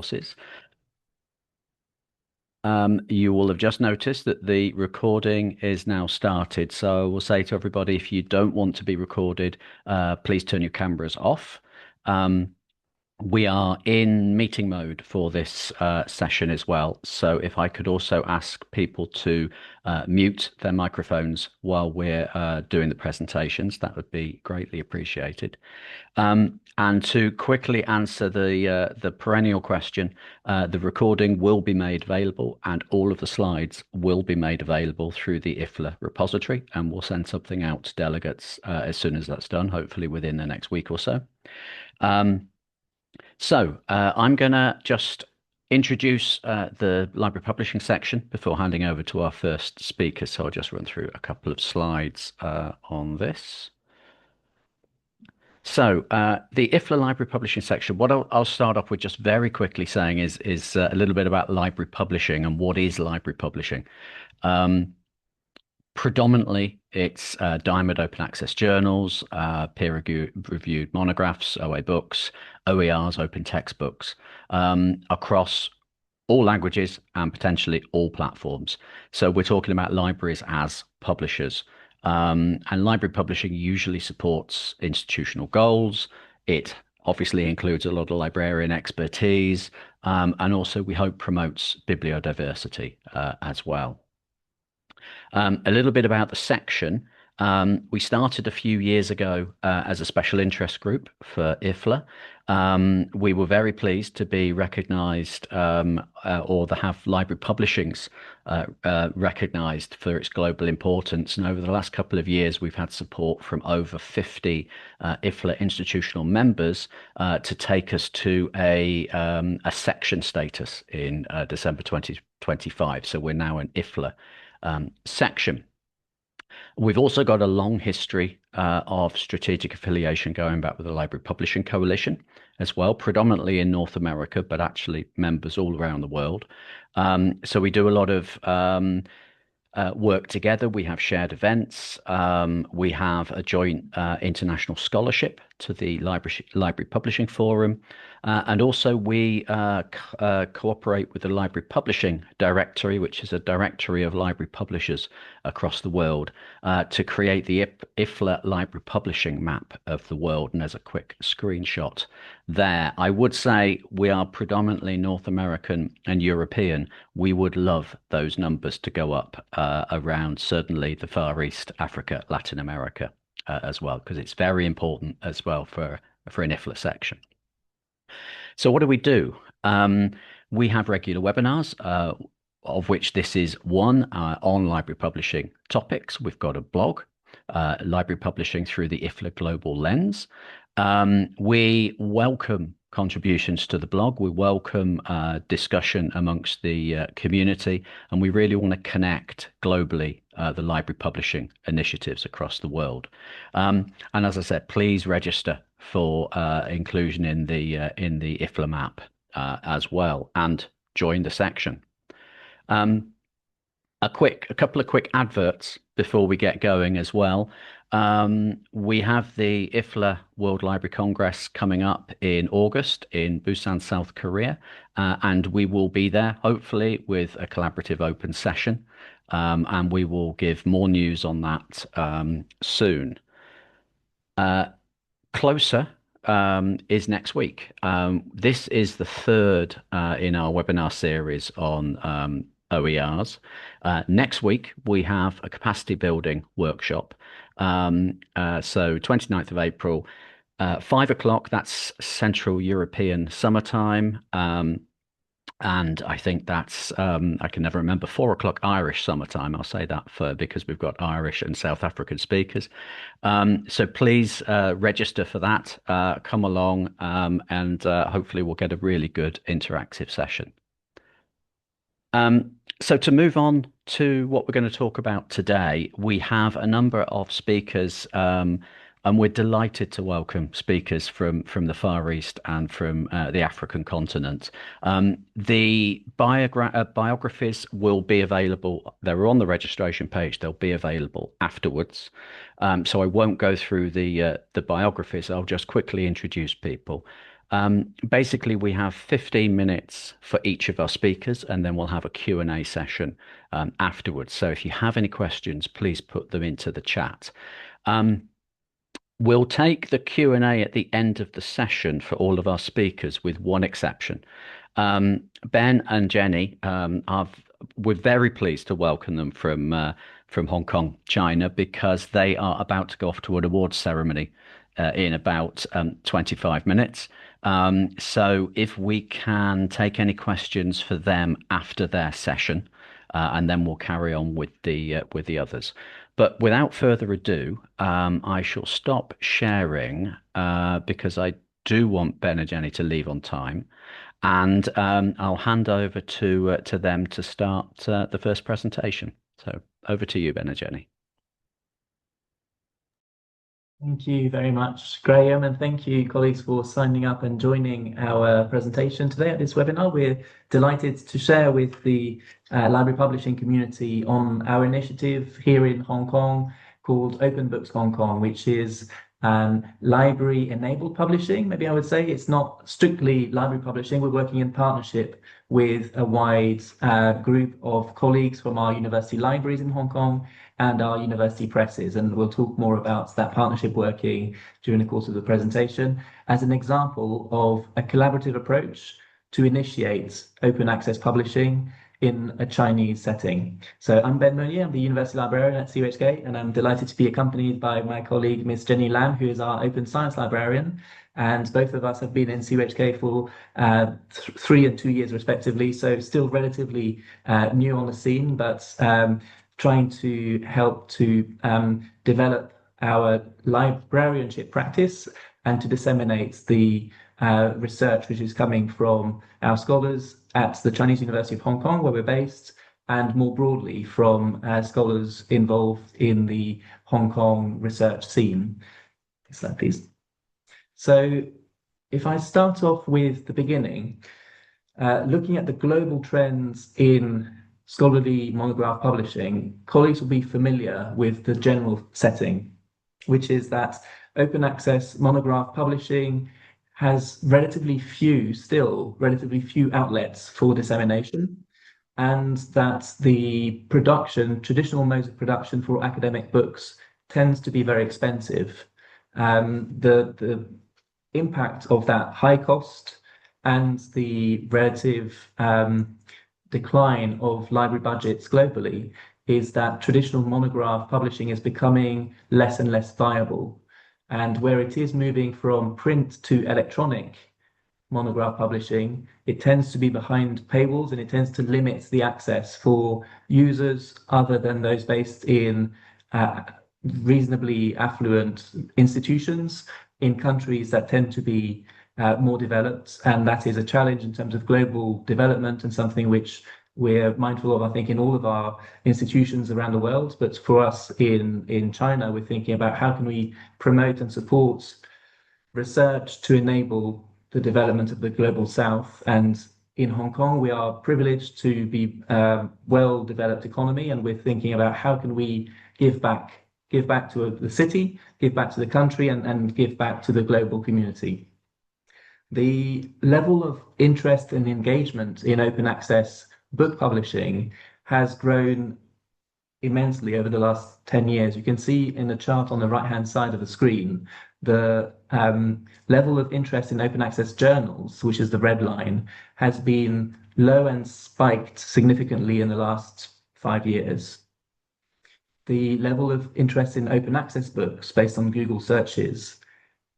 courses. You will have just noticed that the recording is now started. So we'll say to everybody, if you don't want to be recorded, please turn your cameras off. We are in meeting mode for this session as well. So if I could also ask people to mute their microphones while we're doing the presentations, that would be greatly appreciated. And to quickly answer the perennial question, the recording will be made available, and all of the slides will be made available through the IFLA repository, and we'll send something out to delegates as soon as that's done, hopefully within the next week or so. I'm going to just introduce the library publishing section before handing over to our first speaker. So I'll just run through a couple of slides on this. So the IFLA library publishing section, what I'll start off with just very quickly saying is a little bit about library publishing and what is library publishing. Predominantly, it's diamond open access journals, peer-reviewed monographs, OA books, OERs, open textbooks, across all languages and potentially all platforms. So we're talking about libraries as publishers. And library publishing usually supports institutional goals. It obviously includes a lot of librarian expertise, and also we hope promotes bibliodiversity as well. A little bit about the section. We started a few years ago as a special interest group for IFLA. We were very pleased to be recognised or to have library publishings recognised for its global importance. And over the last couple of years, we've had support from over 50 IFLA institutional members to take us to a section status in December 2025. So we're now an IFLA section. We've also got a long history of strategic affiliation going back with the Library Publishing Coalition as well, predominantly in North America, but actually members all around the world. So we do a lot of work together. We have shared events. We have a joint international scholarship to the Library Publishing Forum. And also we cooperate with the Library Publishing Directory, which is a directory of library publishers across the world, to create the IFLA library publishing map of the world. And there's a quick screenshot there. I would say we are predominantly North American and European. We would love those numbers to go up around certainly the Far East, Africa, Latin America as well, because it's very important as well for an IFLA section. So what do? We have regular webinars, of which this is one on library publishing topics. We've got a blog, library publishing through the IFLA Global Lens. We welcome contributions to the blog. We welcome discussion amongst the community, and we really want to connect globally the library publishing initiatives across the world. And as I said, please register for inclusion in the IFLA map as well, and join the section. A couple of quick adverts before we get going as well. We have the IFLA World Library Congress coming up in August in Busan, South Korea, and we will be there hopefully with a collaborative open session, and we will give more news on that soon. Closer is next week. This is the third in our webinar series on OERs. Next week, we have a capacity building workshop. So 29th of April, 5 o'clock, that's Central European summertime. And I think that's, I can never remember, 4 o'clock Irish summertime. I'll say that because we've got Irish and South African speakers. So please register for that. Come along, and hopefully we'll get a really good interactive session. So to move on to what we're going to talk about today, we have a number of speakers, and we're delighted to welcome speakers from the Far East and from the African continent. The biographies will be available. They're on the registration page. They'll be available afterwards. So I won't go through the biographies. I'll just quickly introduce people. Basically, we have 15 minutes for each of our speakers, and then we'll have a Q&A session afterwards. So if you have any questions, please put them into the chat. Um, We'll take the Q&A at the end of the session for all of our speakers, with one exception. Ben and Jenny, we're very pleased to welcome them from Hong Kong, China, because they are about to go off to an awards ceremony in about 25 minutes. So if we can take any questions for them after their session, and then we'll carry on with the others. But without further ado, I shall stop sharing because I do want Ben and Jenny to leave on time, and I'll hand over to them to start the first presentation. So over to you, Ben and Jenny. Thank you very much, Graham, and thank you, colleagues, for signing up and joining our presentation today at this webinar. We're delighted to share with the library publishing community on our initiative here in Hong Kong called Open Books Hong Kong, which is library-enabled publishing. Maybe I would say it's not strictly library publishing. We're working in partnership with a wide group of colleagues from our university libraries in Hong Kong and our university presses. And we'll talk more about that partnership working during the course of the presentation as an example of a collaborative approach to initiate open access publishing in a Chinese setting. So I'm Ben Meunier, I'm the University Librarian at CUHK, and I'm delighted to be accompanied by my colleague, Miss Jenny Lam, who is our Open Science Librarian. And both of us have been in CUHK for 3 and 2 years respectively, so still relatively new on the scene, but trying to help to develop our librarianship practice and to disseminate the research which is coming from our scholars at the Chinese University of Hong Kong, where we're based, and more broadly from scholars involved in the Hong Kong research scene. Next slide, please. So if I start off with the beginning, looking at the global trends in scholarly monograph publishing, colleagues will be familiar with the general setting, which is that open access monograph publishing has relatively few outlets for dissemination, and that the traditional modes of production for academic books tends to be very expensive. The impact of that high cost and the relative decline of library budgets globally is that traditional monograph publishing is becoming less and less viable. And where it is moving from print to electronic monograph publishing, it tends to be behind paywalls and it tends to limit the access for users other than those based in reasonably affluent institutions in countries that tend to be more developed. And that is a challenge in terms of global development and something which we're mindful of, I think, in all of our institutions around the world. But for us in China, we're thinking about how can we promote and support research to enable the development of the global south. And in Hong Kong, we are privileged to be a well-developed economy, and we're thinking about how can we give back to the city, give back to the country, and give back to the global community. The level of interest and engagement in open access book publishing has grown immensely over the last 10 years. You can see in the chart on the right-hand side of the screen, the level of interest in open access journals, which is the red line, has been low and spiked significantly in the last 5 years. The level of interest in open access books based on Google searches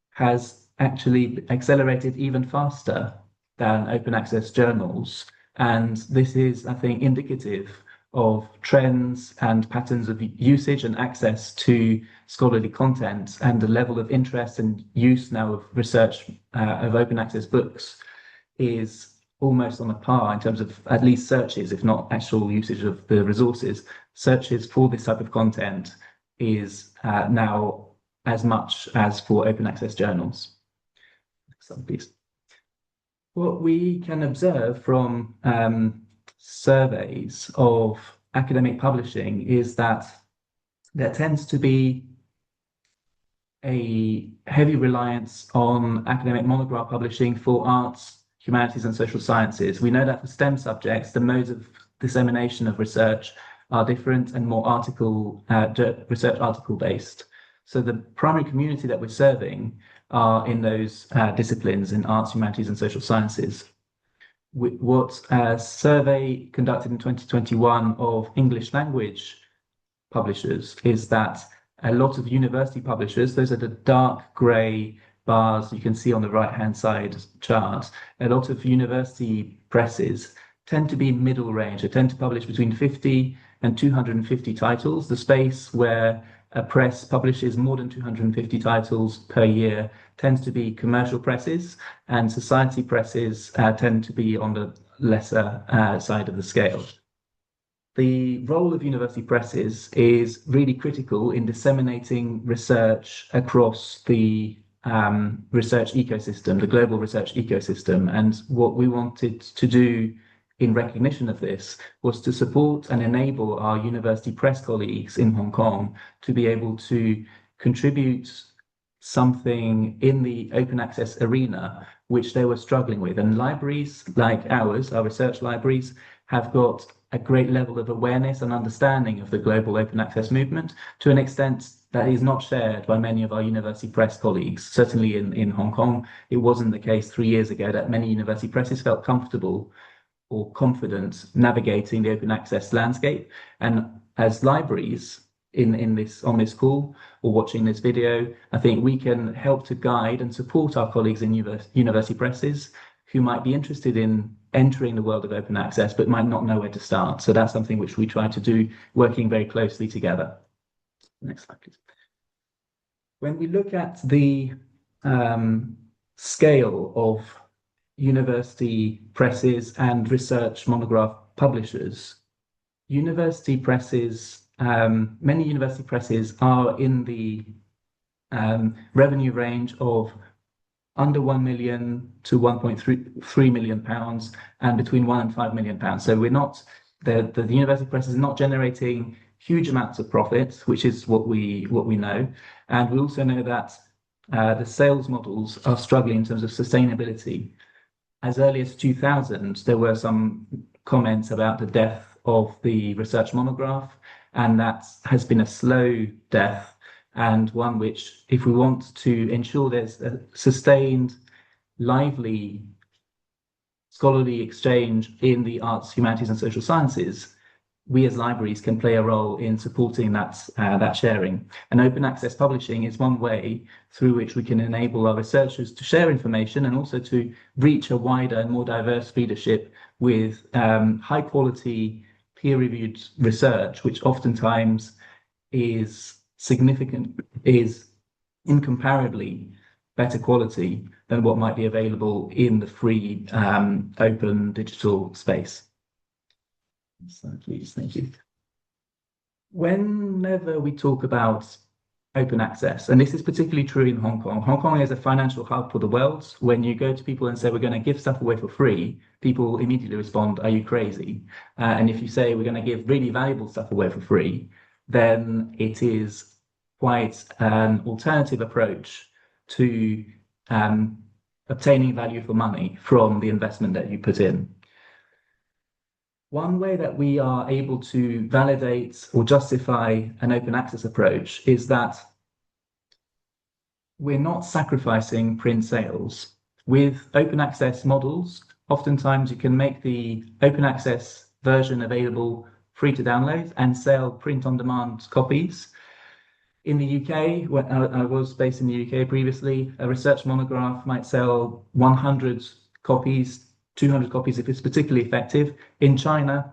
has actually accelerated even faster than open access journals. And this is, I think, indicative of trends and patterns of usage and access to scholarly content, and the level of interest and use now of research of open access books is almost on a par in terms of at least searches, if not actual usage of the resources. Searches for this type of content is now as much as for open access journals. Next slide, please. What we can observe from surveys of academic publishing is that there tends to be a heavy reliance on academic monograph publishing for arts, humanities, and social sciences. We know that for STEM subjects, the modes of dissemination of research are different and more research article based. So the primary community that we're serving are in those disciplines in arts, humanities, and social sciences. What a survey conducted in 2021 of English language publishers is that a lot of university publishers, those are the dark grey bars you can see on the right-hand side chart, a lot of university presses tend to be middle range. They tend to publish between 50 and 250 titles. The space where a press publishes more than 250 titles per year tends to be commercial presses, and society presses tend to be on the lesser side of the scale. The role of university presses is really critical in disseminating research across the research ecosystem, the global research ecosystem. And what we wanted to do in recognition of this was to support and enable our university press colleagues in Hong Kong to be able to contribute something in the open access arena, which they were struggling with. And libraries like ours, our research libraries, have got a great level of awareness and understanding of the global open access movement to an extent that is not shared by many of our university press colleagues. Certainly in Hong Kong, it wasn't the case 3 years ago that many university presses felt comfortable or confident navigating the open access landscape. And as libraries on this call or watching this video, I think we can help to guide and support our colleagues in university presses who might be interested in entering the world of open access but might not know where to start. So that's something which we try to do, working very closely together. Next slide, please. When we look at the scale of university presses and research monograph publishers, university presses, many university presses are in the revenue range of under 1 million to 1.3 million pounds and between 1 and 5 million pounds. So we're not, the university press is not generating huge amounts of profit, which is what we know. And we also know that the sales models are struggling in terms of sustainability. As early as 2000, there were some comments about the death of the research monograph, and that has been a slow death, and one which, if we want to ensure there's a sustained, lively, scholarly exchange in the arts, humanities, and social sciences, we as libraries can play a role in supporting that sharing. And open access publishing is one way through which we can enable our researchers to share information and also to reach a wider and more diverse readership with high quality peer-reviewed research, which oftentimes is incomparably better quality than what might be available in the free open digital space. So please, thank you. Whenever we talk about open access, and this is particularly true in Hong Kong, Hong Kong is a financial hub for the world. When you go to people and say, we're going to give stuff away for free, people immediately respond, are you crazy? And if you say, we're going to give really valuable stuff away for free, then it is quite an alternative approach to obtaining value for money from the investment that you put in. One way that we are able to validate or justify an open access approach is that we're not sacrificing print sales. With open access models, oftentimes you can make the open access version available free to download and sell print on demand copies. In the UK, when I was based in the UK previously, a research monograph might sell 100 copies, 200 copies if it's particularly effective. In China,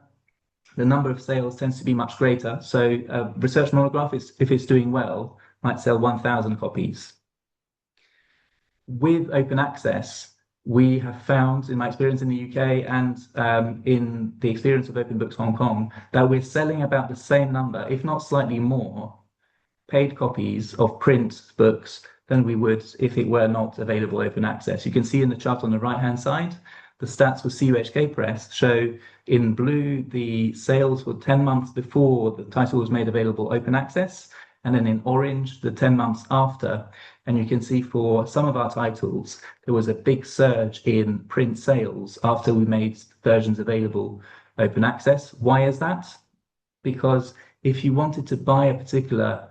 the number of sales tends to be much greater. So a research monograph, if it's doing well, might sell 1,000 copies. With open access, we have found, in my experience in the UK and in the experience of Open Books Hong Kong, that we're selling about the same number, if not slightly more, paid copies of print books than we would if it were not available open access. You can see in the chart on the right-hand side, the stats for CUHK Press show in blue the sales for 10 months before the title was made available open access, and then in orange, the 10 months after. And you can see for some of our titles, there was a big surge in print sales after we made versions available open access. Why is that? Because if you wanted to buy a particular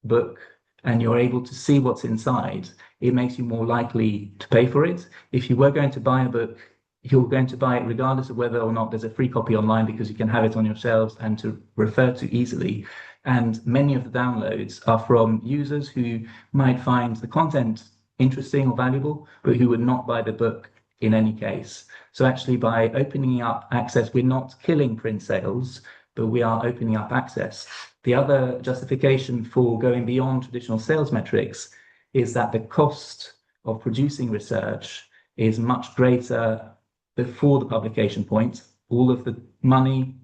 book and you're able to see what's inside, it makes you more likely to pay for it. If you were going to buy a book, you're going to buy it regardless of whether or not there's a free copy online, because you can have it on your shelves and to refer to easily. And many of the downloads are from users who might find the content interesting or valuable, but who would not buy the book in any case. So actually, by opening up access, we're not killing print sales, but we are opening up access. The other justification for going beyond traditional sales metrics is that the cost of producing research is much greater before the publication point. All of the money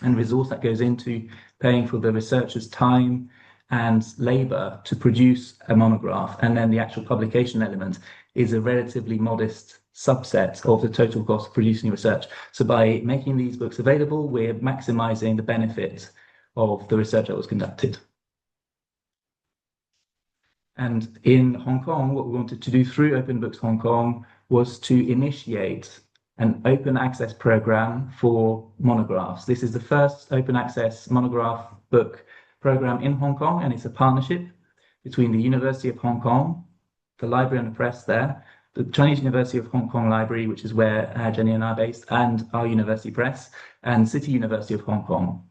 and resource that goes into paying for the researcher's time and labor to produce a monograph, and then the actual publication element is a relatively modest subset of the total cost of producing research. So by making these books available, we're maximizing the benefit of the research that was conducted. And in Hong Kong, what we wanted to do through Open Books Hong Kong was to initiate an open access program for monographs. This is the first open access monograph book program in Hong Kong, and it's a partnership between the University of Hong Kong, the library and the press there, the Chinese University of Hong Kong Library, which is where Jenny and I are based, and our university press, and City University of Hong Kong.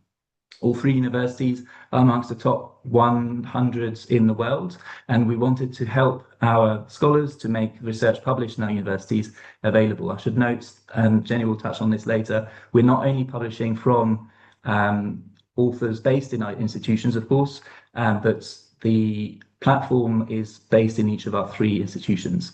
All three universities are amongst the top 100 in the world, and we wanted to help our scholars to make research published in our universities available. I should note, and Jenny will touch on this later, we're not only publishing from authors based in our institutions, of course, but the platform is based in each of our three institutions.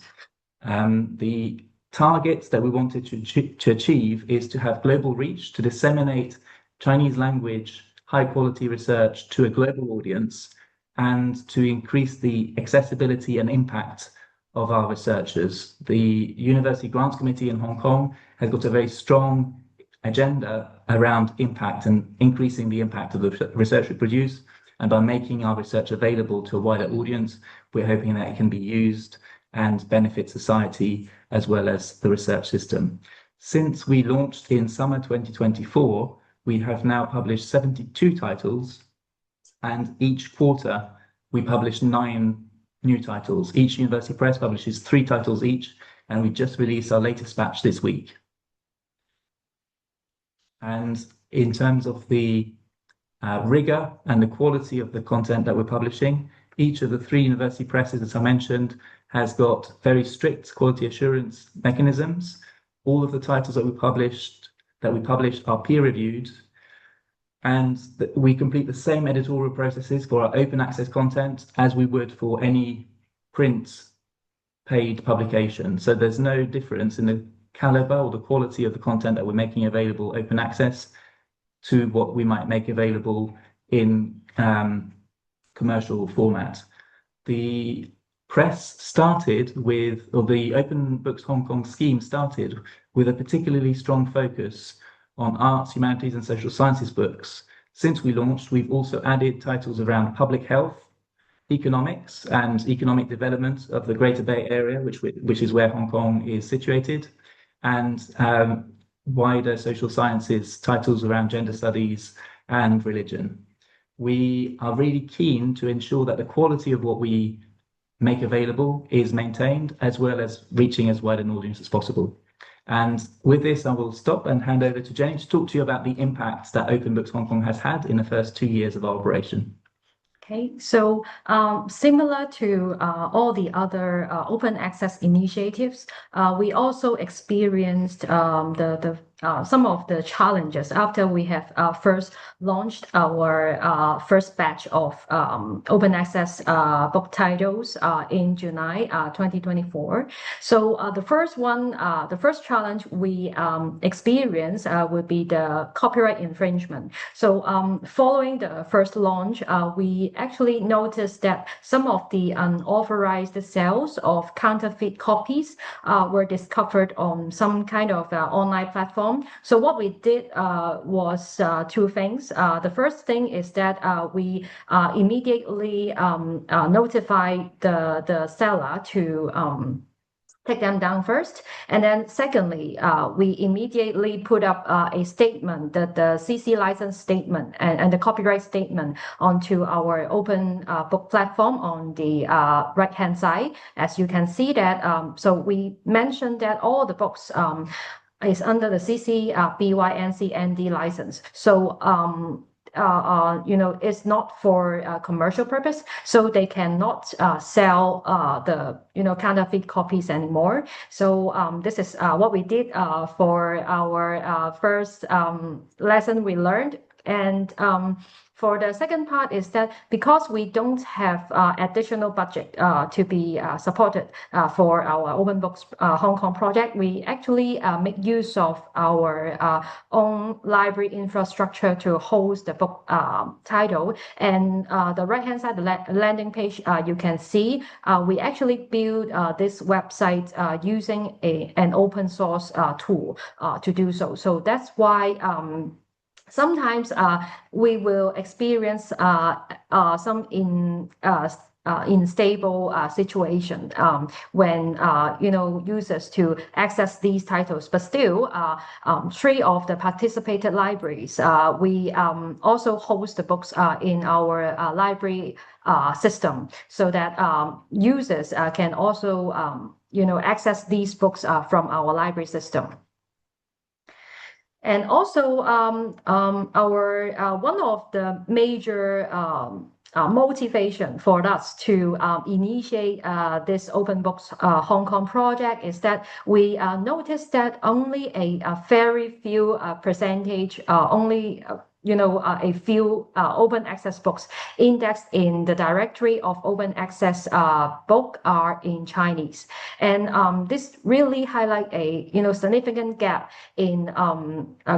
The targets that we wanted to achieve is to have global reach, to disseminate Chinese language high quality research to a global audience, and to increase the accessibility and impact of our researchers. The University Grants Committee in Hong Kong has got a very strong agenda around impact and increasing the impact of the research we produce. And by making our research available to a wider audience, we're hoping that it can be used and benefit society as well as the research system. Since we launched in summer 2024, we have now published 72 titles, and each quarter we publish 9 new titles. Each university press publishes 3 titles each, and we just released our latest batch this week. And in terms of the rigor and the quality of the content that we're publishing, each of the 3 university presses, as I mentioned, has got very strict quality assurance mechanisms. All of the titles that we publish are peer-reviewed, and we complete the same editorial processes for our open access content as we would for any print paid publication. So there's no difference in the caliber or the quality of the content that we're making available open access to what we might make available in commercial format. The press started with, or the Open Books Hong Kong scheme started with a particularly strong focus on arts, humanities, and social sciences books. Since we launched, we've also added titles around public health, economics, and economic development of the Greater Bay Area, which is where Hong Kong is situated, and wider social sciences titles around gender studies and religion. We are really keen to ensure that the quality of what we make available is maintained, as well as reaching as wide an audience as possible. And with this, I will stop and hand over to Jenny to talk to you about the impact that Open Books Hong Kong has had in the first 2 years of our operation. Okay, so similar to all the other open access initiatives, we also experienced some of the challenges after we have first launched our first batch of open access book titles in July 2024. So the first challenge we experienced would be the copyright infringement. So following the first launch, we actually noticed that some of the unauthorized sales of counterfeit copies were discovered on some kind of online platform platform. So what we did was two things. The first thing is that we immediately notify the seller to take them down first. And then secondly, we immediately put up a statement, the CC license statement and the copyright statement onto our open book platform on the right-hand side. As you can see that, so we mentioned that all the books is under the CC BY-NC ND license. So it's not for commercial purpose, so they cannot sell the counterfeit copies anymore. So this is what we did for our first lesson we learned. And for the second part is that because we don't have additional budget to be supported for our Open Books Hong Kong project, we actually make use of our own library infrastructure to host the book title. And the right-hand side, the landing page, you can see we actually build this website using an open source tool to do so. So that's why sometimes we will experience some unstable situation when users to access these titles. But still, three of the participated libraries, we also host the books in our library system, so that users can also access these books from our library system. And also, our one of the major motivation for us to initiate this Open Books Hong Kong project is that we noticed that only a very few percentage, only a few open access books indexed in the directory of open access book are in Chinese. And this really highlight a significant gap in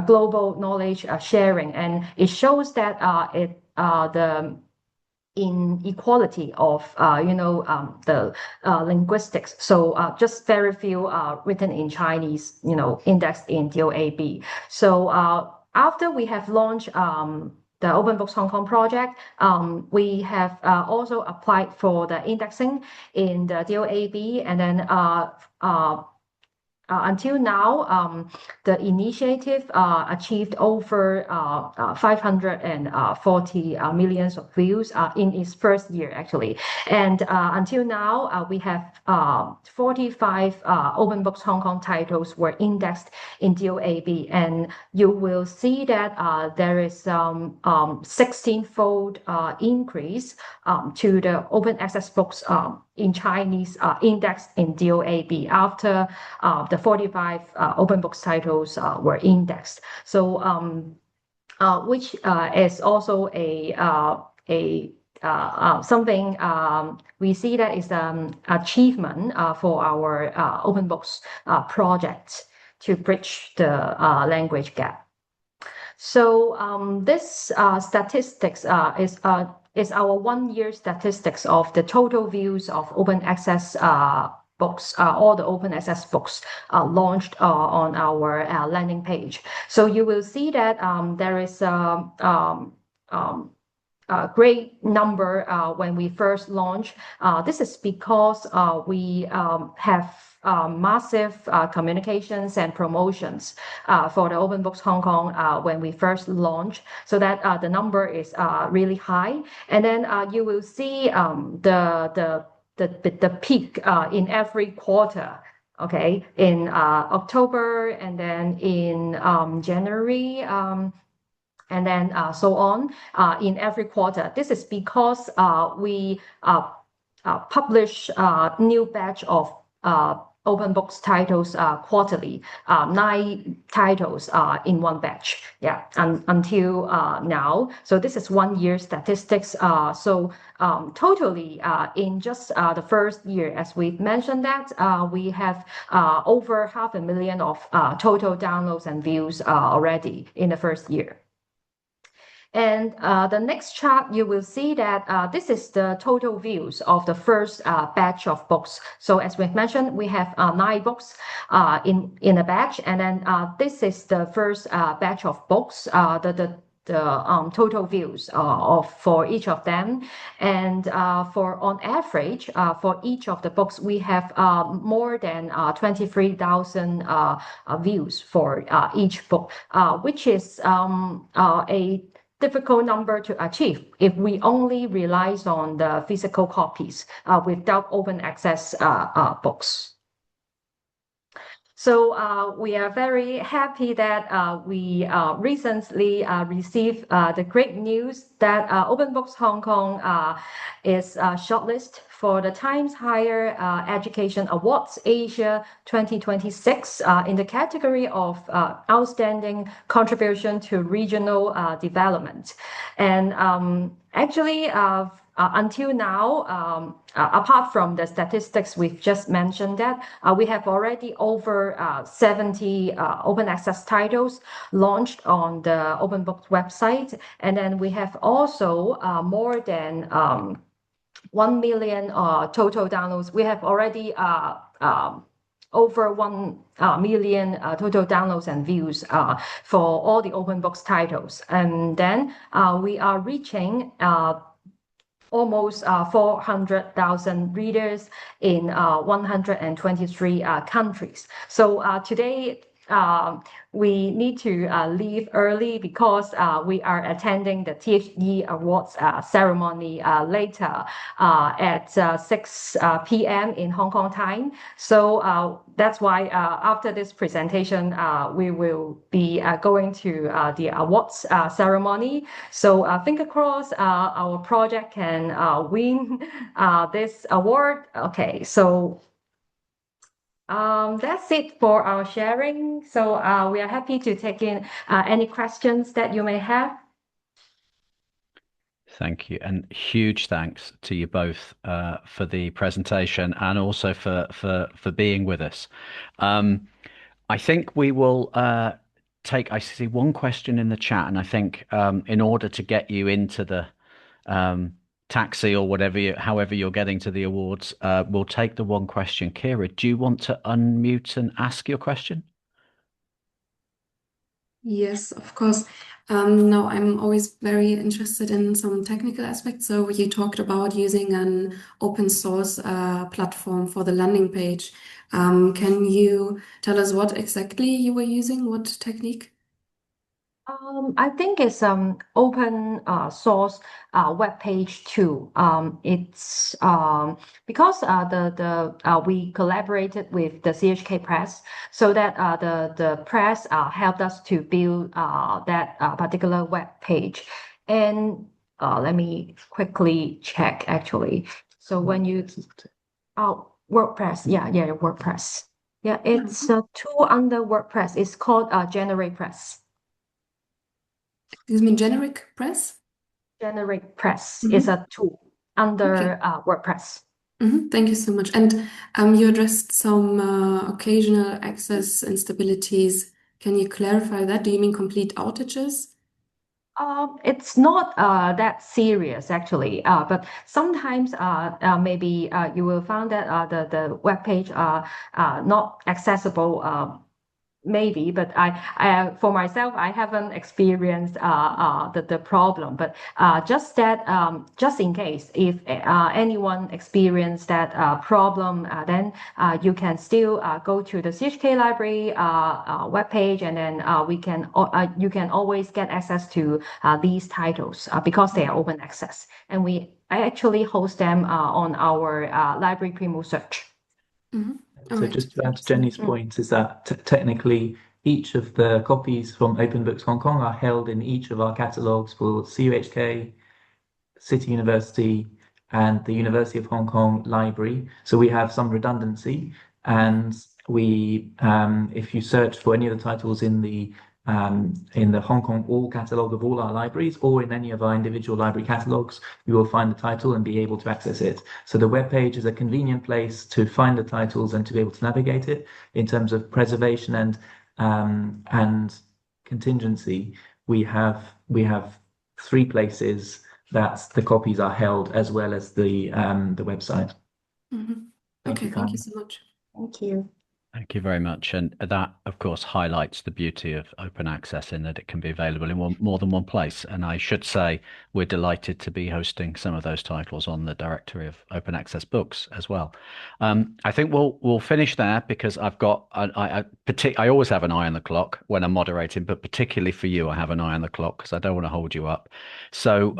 global knowledge sharing, and it shows that the inequality of the linguistics. So just very few written in Chinese, indexed in DOAB. So after we have launched the Open Books Hong Kong project, we have also applied for the indexing in the DOAB, and then until now, the initiative achieved over 540 million views in its first year, actually. And until now, we have 45 Open Books Hong Kong titles were indexed in DOAB, and you will see that there is 16-fold increase to the open access books in Chinese indexed in DOAB after the 45 open books titles were indexed. So which is also something we see that is achievement for our open books project to bridge the language gap. So this statistics is our 1 year statistics of the total views of open access books, all the open access books launched on our landing page. So you will see that there is a great number when we first launched. This is because we have massive communications and promotions for the Open Books Hong Kong when we first launched, so that the number is really high. And then you will see the peak in every quarter. Okay, in October, and then in January, and then so on in every quarter. This is because we publish new batch of open books titles quarterly, 9 titles in one batch, until now. So this is 1 year statistics. So totally in just the first year, as we've mentioned that, we have over 500,000 of total downloads and views already in the first year. And the next chart, you will see that this is the total views of the first batch of books. So as we've mentioned, we have 9 books in a batch, and then this is the first batch of books. The total views for each of them, and for on average for each of the books we have more than 23,000 views for each book, which is a difficult number to achieve if we only relies on the physical copies without open access books. So we are very happy that we recently received the great news that Open Books Hong Kong is shortlisted for the Times Higher Education Awards Asia 2026 in the category of outstanding contribution to regional development. And actually, until now, apart from the statistics we've just mentioned, that we have already over 70 open access titles launched on the Open Books website, and then we have also more than 1 million total downloads. We have already over 1 million total downloads and views for all the Open Books titles, and then we are reaching almost 400,000 readers in 123 countries. So today we need to leave early because we are attending the THE Awards ceremony later at 6 p.m. in Hong Kong time. So that's why after this presentation, we will be going to the awards ceremony. So finger crossed, our project can win this award. Okay, so that's it for our sharing. So we are happy to take in any questions that you may have. Thank you, and huge thanks to you both for the presentation and also for being with us. I think we will take. I see one question in the chat, and I think in order to get you into the taxi or however you're getting to the awards, we'll take the one question. Kira, do you want to unmute and ask your question? Yes, of course. No, I'm always very interested in some technical aspects. So you talked about using an open source platform for the landing page. Can you tell us what exactly you were using? What technique? I think it's open source web page too. It's because we collaborated with the CHK Press, so that the press helped us to build that particular web page. And let me quickly check actually. So when you WordPress, yeah, WordPress, yeah, it's a tool under WordPress. It's called Generate Press. Excuse me, generic press? Generate Press is a tool under WordPress. Thank you so much. And you addressed some occasional access instabilities. Can you clarify that? Do you mean complete outages? It's not that serious actually, but sometimes maybe you will find that the web page not accessible. Maybe, but I for myself, I haven't experienced the problem. But just in case if anyone experienced that problem, then you can still go to the CHK Library webpage, and then you can always get access to these titles because they are open access, and I actually host them on our Library Primo search. So just to add to Jenny's point, is that technically each of the copies from Open Books Hong Kong are held in each of our catalogues for CUHK, City University, and the University of Hong Kong Library. So we have some redundancy, and we, if you search for any of the titles in the Hong Kong All catalogue of all our libraries, or in any of our individual library catalogues, you will find the title and be able to access it. So the web page is a convenient place to find the titles and to be able to navigate it. In terms of preservation and contingency, we have three places that the copies are held, as well as the website. Okay, thank you so much. Thank you. Thank you very much. And that, of course, highlights the beauty of open access in that it can be available in more than one place. And I should say we're delighted to be hosting some of those titles on the directory of open access books as well. I think we'll finish there because I've got I always have an eye on the clock when I'm moderating, but particularly for you, I have an eye on the clock because I don't want to hold you up. So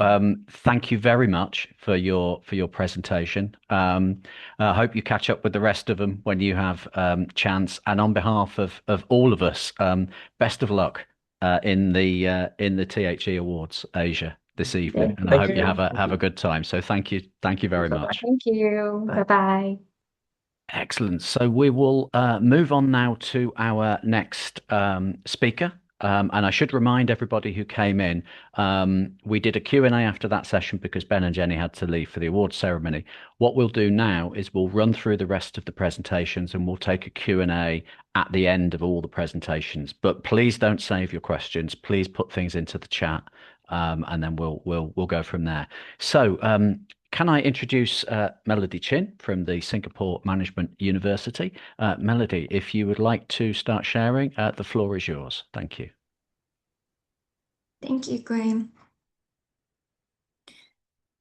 thank you very much for your presentation. I hope you catch up with the rest of them when you have chance. And on behalf of all of us, best of luck in the THE Awards Asia this evening, and I hope you have a good time. So thank you very much. Thank you. Bye bye. Excellent. So we will move on now to our next speaker. And I should remind everybody who came in, we did a Q&A after that session because Ben and Jenny had to leave for the awards ceremony. What we'll do now is we'll run through the rest of the presentations and we'll take a Q&A at the end of all the presentations. But please don't save your questions. Please put things into the chat, and then we'll go from there. So can I introduce Melody Chin from the Singapore Management University? Melody, if you would like to start sharing, the floor is yours. Thank you. Thank you, Graham.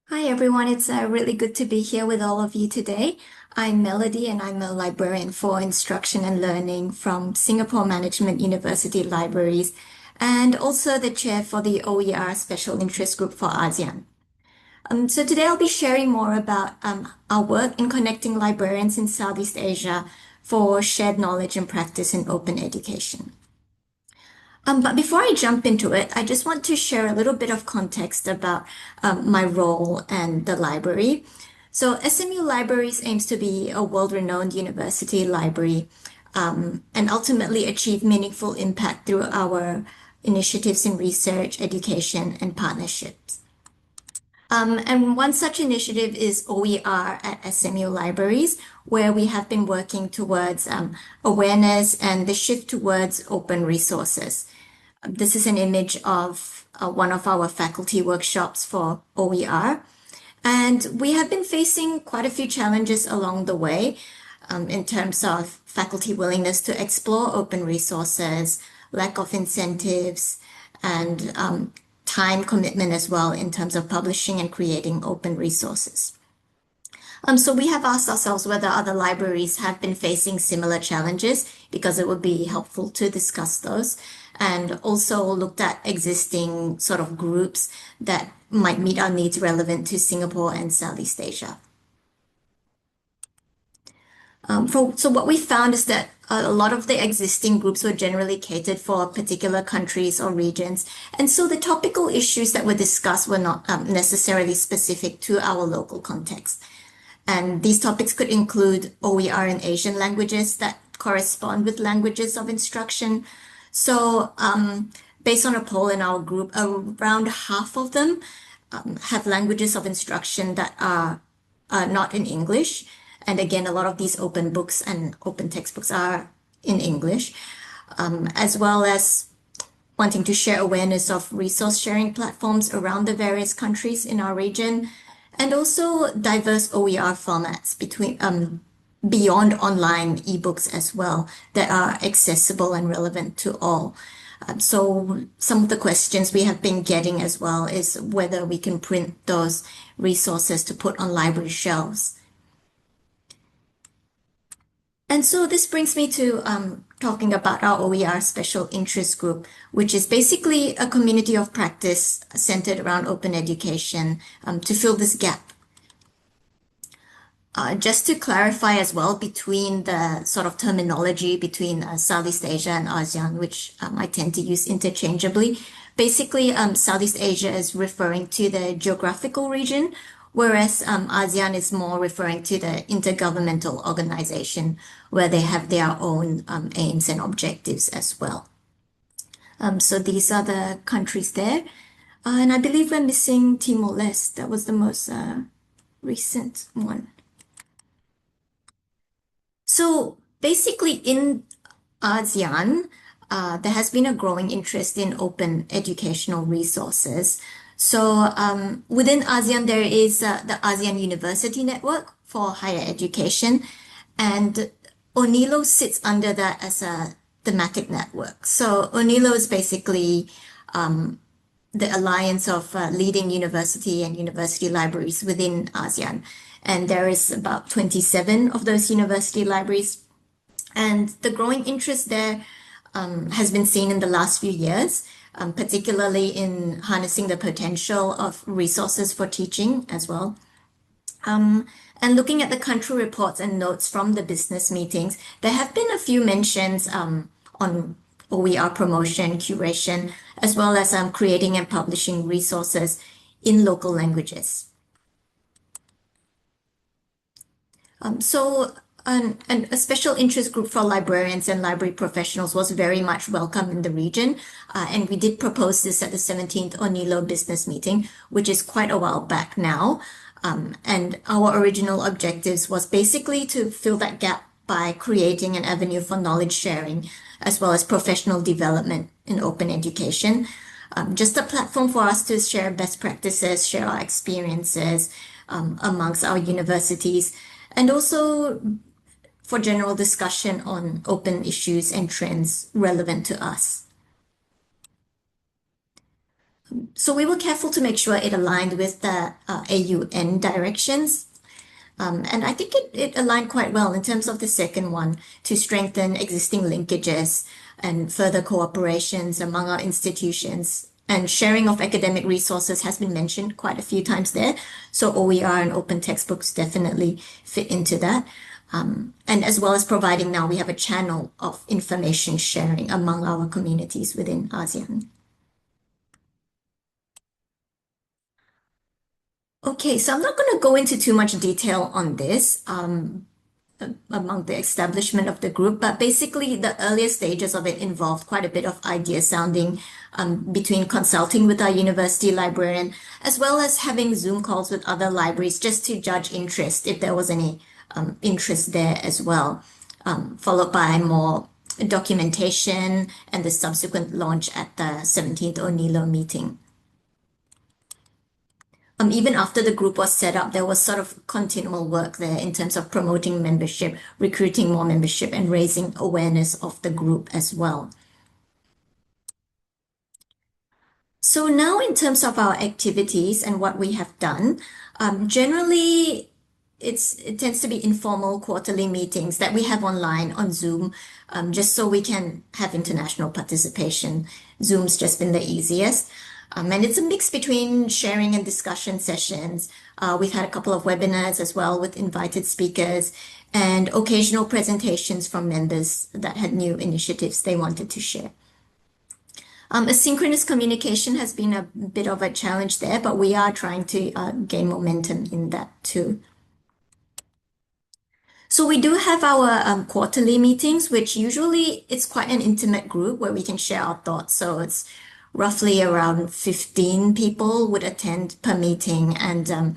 Hi, everyone. It's really good to be here with all of you today. I'm Melody, and I'm a librarian for instruction and learning from Singapore Management University Libraries, and also the chair for the OER Special Interest Group for ASEAN. So today I'll be sharing more about our work in connecting librarians in Southeast Asia for shared knowledge and practice in open education. But before I jump into it, I just want to share a little bit of context about my role and the library. So SMU Libraries aims to be a world-renowned university library and ultimately achieve meaningful impact through our initiatives in research, education, and partnerships. And one such initiative is OER at SMU Libraries, where we have been working towards awareness and the shift towards open resources. This is an image of one of our faculty workshops for OER. And we have been facing quite a few challenges along the way in terms of faculty willingness to explore open resources, lack of incentives, and time commitment as well in terms of publishing and creating open resources. So we have asked ourselves whether other libraries have been facing similar challenges because it would be helpful to discuss those, and also looked at existing sort of groups that might meet our needs relevant to Singapore and Southeast Asia. So what we found is that a lot of the existing groups were generally catered for particular countries or regions. And so the topical issues that were discussed were not necessarily specific to our local context. And these topics could include OER in Asian languages that correspond with languages of instruction. So based on a poll in our group, around half of them have languages of instruction that are not in English. And again, a lot of these open books and open textbooks are in English, as well as wanting to share awareness of resource sharing platforms around the various countries in our region, and also diverse OER formats beyond online ebooks as well that are accessible and relevant to all. So some of the questions we have been getting as well is whether we can print those resources to put on library shelves. And so this brings me to talking about our OER Special Interest Group, which is basically a community of practice centered around open education to fill this gap. Just to clarify as well between the sort of terminology between Southeast Asia and ASEAN, which I tend to use interchangeably. Basically, Southeast Asia is referring to the geographical region, whereas ASEAN is more referring to the intergovernmental organization where they have their own aims and objectives as well. So these are the countries there. And I believe we're missing Timor-Leste. That was the most recent one. So basically in ASEAN, there has been a growing interest in open educational resources. So within ASEAN, there is the ASEAN University Network for higher education, and ONILO sits under that as a thematic network. So ONILO is basically the alliance of leading university and university libraries within ASEAN. And there is about 27 of those university libraries. And the growing interest there has been seen in the last few years, particularly in harnessing the potential of resources for teaching as well. And looking at the country reports and notes from the business meetings, there have been a few mentions on OER promotion, curation, as well as creating and publishing resources in local languages. A special interest group for librarians and library professionals was very much welcome in the region. And we did propose this at the 17th ONILO business meeting, which is quite a while back now. And our original objectives was basically to fill that gap by creating an avenue for knowledge sharing, as well as professional development in open education. Just a platform for us to share best practices, share our experiences amongst our universities, and also for general discussion on open issues and trends relevant to us. So we were careful to make sure it aligned with the AUN directions. And I think it aligned quite well in terms of the second one, to strengthen existing linkages and further cooperations among our institutions. And sharing of academic resources has been mentioned quite a few times there. So OER and open textbooks definitely fit into that. And as well as providing, now we have a channel of information sharing among our communities within ASEAN. Okay, so I'm not going to go into too much detail on this among the establishment of the group, but basically the earlier stages of it involved quite a bit of idea sounding between consulting with our university librarian, as well as having Zoom calls with other libraries just to judge interest, if there was any interest there as well, followed by more documentation and the subsequent launch at the 17th ONILO meeting. Even after the group was set up, there was sort of continual work there in terms of promoting membership, recruiting more membership, and raising awareness of the group as well. So now in terms of our activities and what we have done, generally it tends to be informal quarterly meetings that we have online on Zoom, just so we can have international participation. Zoom's just been the easiest. And it's a mix between sharing and discussion sessions. We've had a couple of webinars as well with invited speakers, and occasional presentations from members that had new initiatives they wanted to share. Asynchronous communication has been a bit of a challenge there, but we are trying to gain momentum in that too. So we do have our quarterly meetings, which usually it's quite an intimate group where we can share our thoughts. So it's roughly around 15 people would attend per meeting. And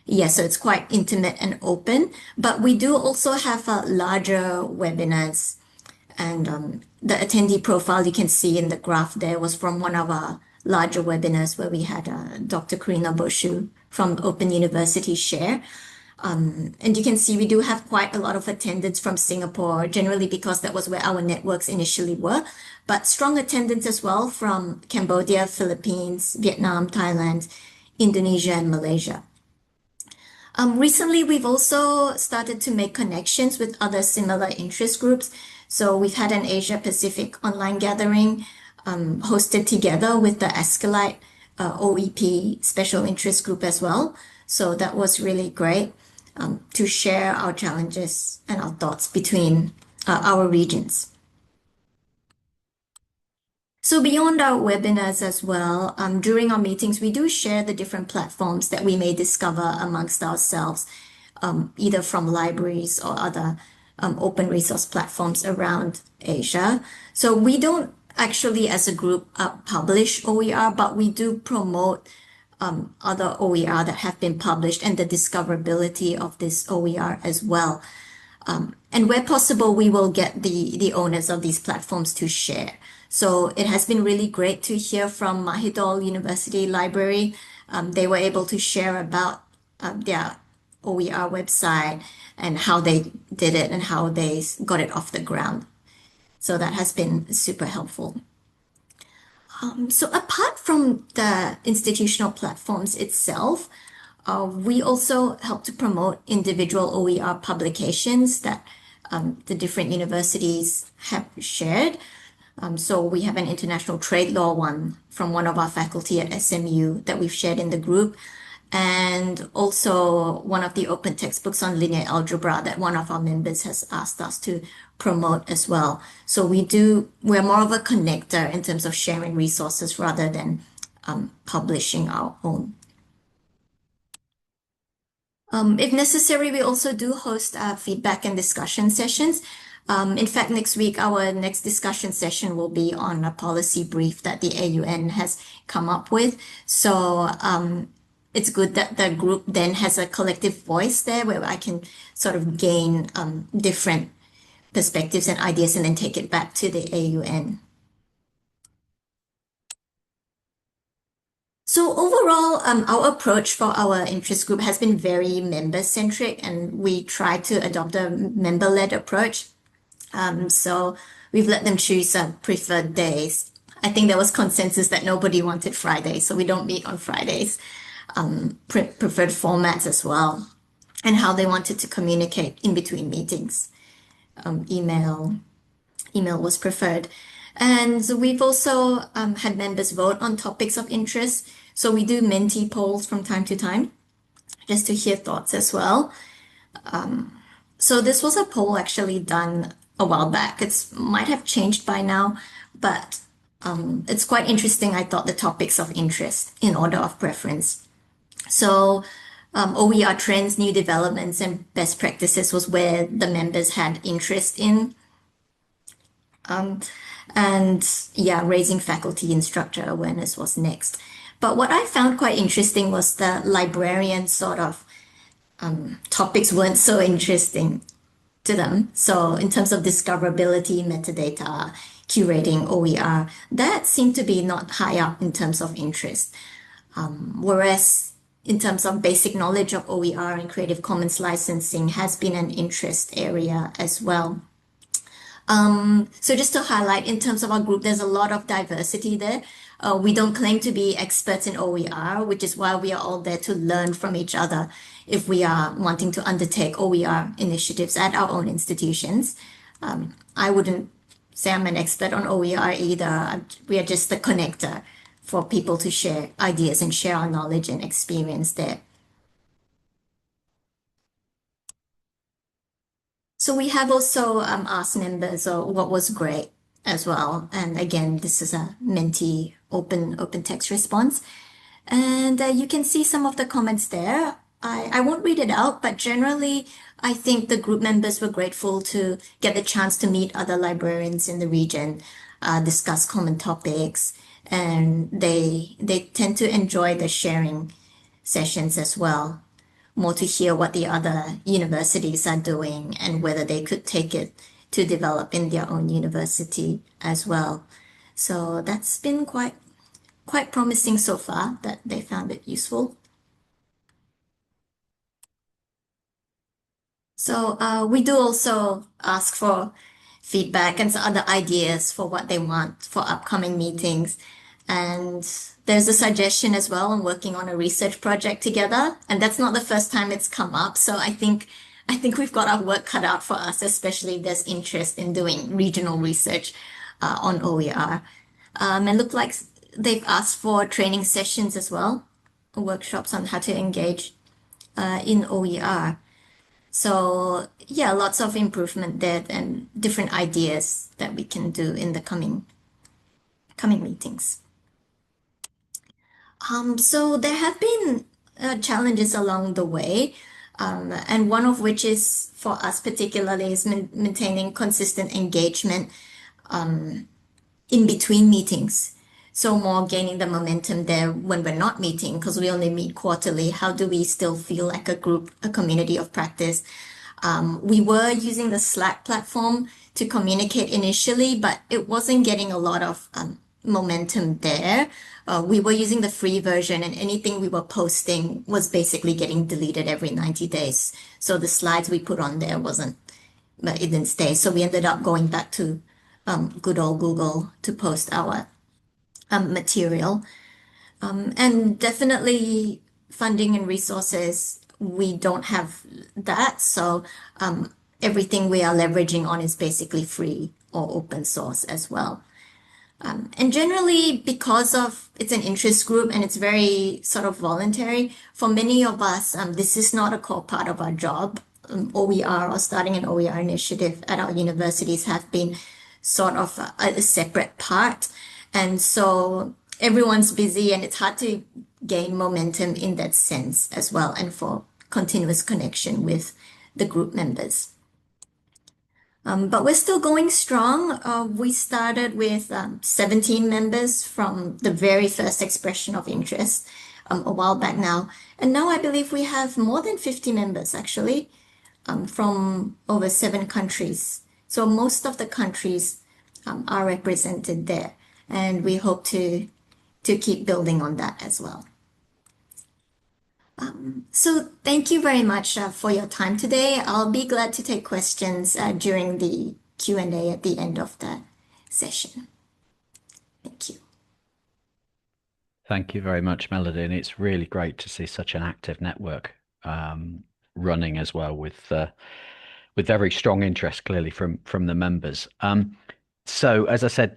yeah, so it's quite intimate and open. But we do also have larger webinars. And the attendee profile you can see in the graph there was from one of our larger webinars where we had Dr. Karina Boshu from Open University share. And you can see we do have quite a lot of attendance from Singapore, generally because that was where our networks initially were, but strong attendance as well from Cambodia, Philippines, Vietnam, Thailand, Indonesia, and Malaysia. Recently, we've also started to make connections with other similar interest groups. So we've had an Asia Pacific online gathering hosted together with the Escalite OEP special interest group as well. So that was really great. To share our challenges and our thoughts between our regions. So beyond our webinars as well, during our meetings, we do share the different platforms that we may discover amongst ourselves, either from libraries or other open resource platforms around Asia. So we don't actually, as a group, publish OER, but we do promote other OER that have been published and the discoverability of this OER as well. And where possible, we will get the owners of these platforms to share. So it has been really great to hear from Mahidol University Library. They were able to share about their OER website and how they did it and how they got it off the ground. So that has been super helpful. So apart from the institutional platforms itself, we also help to promote individual OER publications that the different universities have shared. So we have an international trade law one from one of our faculty at SMU that we've shared in the group, and also one of the open textbooks on linear algebra that one of our members has asked us to promote as well. So we're more of a connector in terms of sharing resources rather than publishing our own. If necessary, we also do host feedback and discussion sessions. In fact, next week, our next discussion session will be on a policy brief that the AUN has come up with. So it's good that the group then has a collective voice there where I can sort of gain different perspectives and ideas and then take it back to the AUN. So overall, our approach for our interest group has been very member-centric, and we try to adopt a member-led approach. So we've let them choose preferred days. I think there was consensus that nobody wanted Fridays, so we don't meet on Fridays. Preferred formats as well, and how they wanted to communicate in between meetings. Email was preferred. And so we've also had members vote on topics of interest. So we do mentee polls from time to time, just to hear thoughts as well. So this was a poll actually done a while back. It might have changed by now, but it's quite interesting, I thought, the topics of interest in order of preference. So OER trends, new developments, and best practices was where the members had interest in. And yeah, raising faculty instructor awareness was next. But what I found quite interesting was the librarian sort of topics weren't so interesting to them. So in terms of discoverability, metadata, curating OER, that seemed to be not high up in terms of interest. Whereas in terms of basic knowledge of OER and Creative Commons licensing has been an interest area as well. So just to highlight, in terms of our group, there's a lot of diversity there. We don't claim to be experts in OER, which is why we are all there to learn from each other if we are wanting to undertake OER initiatives at our own institutions. I wouldn't say I'm an expert on OER either. We are just the connector for people to share ideas and share our knowledge and experience there. So we have also asked members what was great as well. And again, this is a Menti open text response. And you can see some of the comments there. I won't read it out, but generally, I think the group members were grateful to get the chance to meet other librarians in the region, discuss common topics, and they tend to enjoy the sharing sessions as well, more to hear what the other universities are doing and whether they could take it to develop in their own university as well. So that's been quite promising so far that they found it useful. So we do also ask for feedback and some other ideas for what they want for upcoming meetings. And there's a suggestion as well on working on a research project together. And that's not the first time it's come up. So I think we've got our work cut out for us, especially if there's interest in doing regional research on OER. And look like they've asked for training sessions as well, workshops on how to engage in OER. So yeah, lots of improvement there and different ideas that we can do in the coming meetings. So there have been challenges along the way, and one of which is for us particularly is maintaining consistent engagement in between meetings. So more gaining the momentum there when we're not meeting, because we only meet quarterly. How do we still feel like a group, a community of practice, We were using the Slack platform to communicate initially, but it wasn't getting a lot of momentum there. We were using the free version, and anything we were posting was basically getting deleted every 90 days. So the slides we put on there but it didn't stay. So we ended up going back to good old Google to post our material. And definitely funding and resources, we don't have that. So everything we are leveraging on is basically free or open source as well. And generally, because of it's an interest group and it's very sort of voluntary, for many of us, this is not a core part of our job. OER or starting an OER initiative at our universities have been sort of a separate part. And so everyone's busy and it's hard to gain momentum in that sense as well, and for continuous connection with the group members. But we're still going strong. We started with 17 members from the very first expression of interest a while back now. And now I believe we have more than 50 members actually from over 7 countries. So most of the countries are represented there. And we hope to keep building on that as well. So thank you very much for your time today. I'll be glad to take questions during the Q&A at the end of the session. Thank you. Thank you very much, Melody. And it's really great to see such an active network running as well, with very strong interest clearly from the members. So, as I said,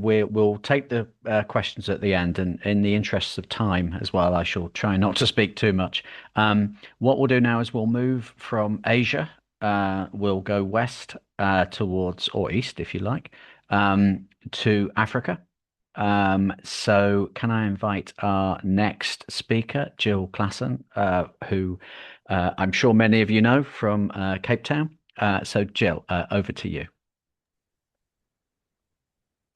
we'll take the questions at the end, and in the interests of time as well, I shall try not to speak too much. What we'll do now is we'll move from Asia. We'll go west towards, or east, if you like, to Africa. So can I invite our next speaker, Jill Klassen, who I'm sure many of you know from Cape Town. So Jill, over to you.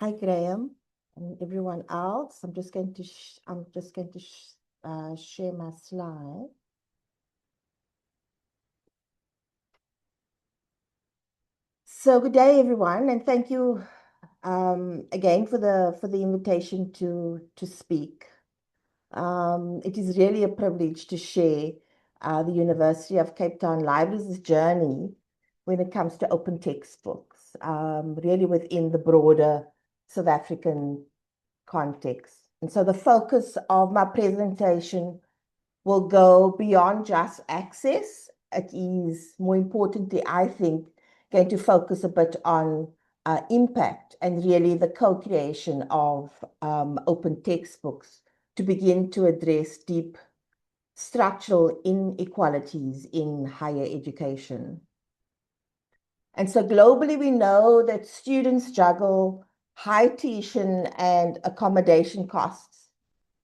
Hi, Graham, and everyone else. I'm just going to share my slide. So good day, everyone, and thank you again for the invitation to speak. It is really a privilege to share the University of Cape Town Libraries' journey when it comes to open textbooks, really within the broader South African context. And so the focus of my presentation will go beyond just access. It is more importantly, I think, going to focus a bit on impact and really the co-creation of open textbooks to begin to address deep structural inequalities in higher education. And so globally, we know that students juggle high tuition and accommodation costs.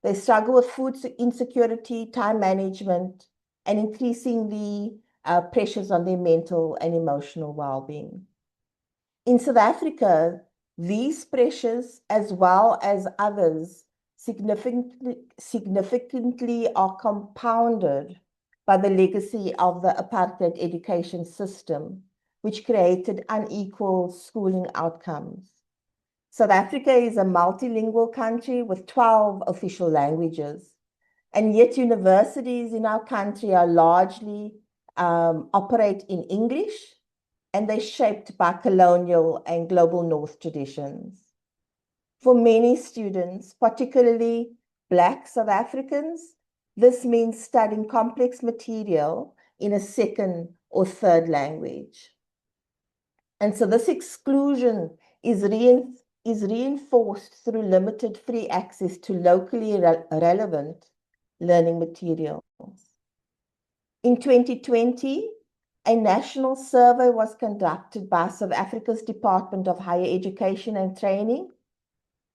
They struggle with food insecurity, time management, and increasingly pressures on their mental and emotional well-being. In South Africa, these pressures, as well as others, significantly are compounded by the legacy of the apartheid education system, which created unequal schooling outcomes. South Africa is a multilingual country with 12 official languages, and yet universities in our country are largely operate in English, and they're shaped by colonial and global North traditions. For many students, particularly Black South Africans, this means studying complex material in a second or third language. And so this exclusion is reinforced through limited free access to locally relevant learning materials. In 2020, a national survey was conducted by South Africa's Department of Higher Education and Training.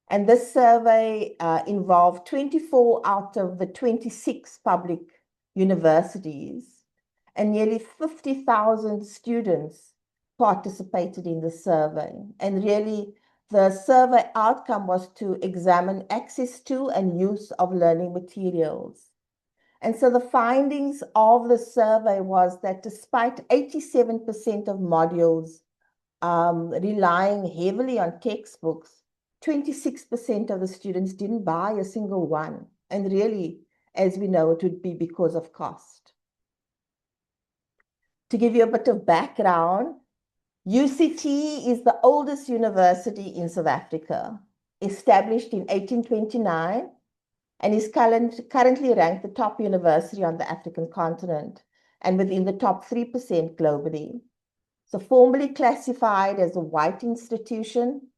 And this survey involved 24 out of the 26 public universities, and nearly 50,000 students participated in the survey. And really, the survey outcome was to examine access to and use of learning materials. And so the findings of the survey was that despite 87% of modules relying heavily on textbooks, 26% of the students didn't buy a single one. And really, as we know, it would be because of cost. To give you a bit of background, UCT is the oldest university in South Africa, established in 1829, and is currently ranked the top university on the African continent and within the top 3% globally. So formally classified as a white institution,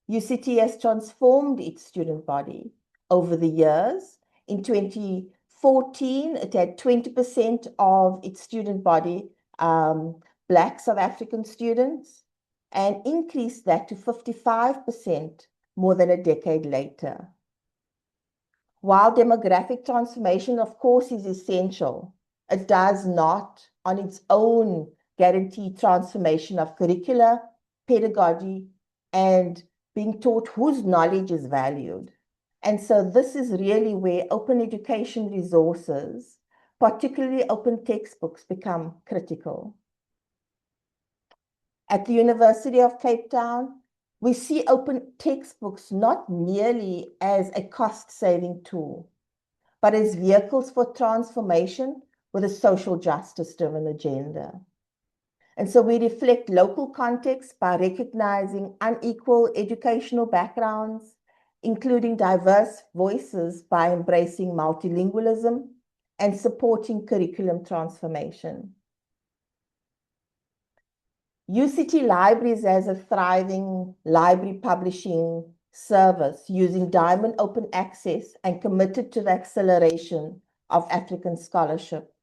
UCT has transformed its student body over the years. In 2014, it had 20% of its student body Black South African students, and increased that to 55% more than a decade later. While demographic transformation, of course, is essential, it does not on its own guarantee transformation of curricula, pedagogy, and being taught whose knowledge is valued. And so this is really where open education resources, particularly open textbooks, become critical. At the University of Cape Town, we see open textbooks not merely as a cost-saving tool, but as vehicles for transformation with a social justice-driven agenda. And so we reflect local context by recognizing unequal educational backgrounds, including diverse voices by embracing multilingualism and supporting curriculum transformation. UCT Libraries has a thriving library publishing service using Diamond Open Access and committed to the acceleration of African scholarship.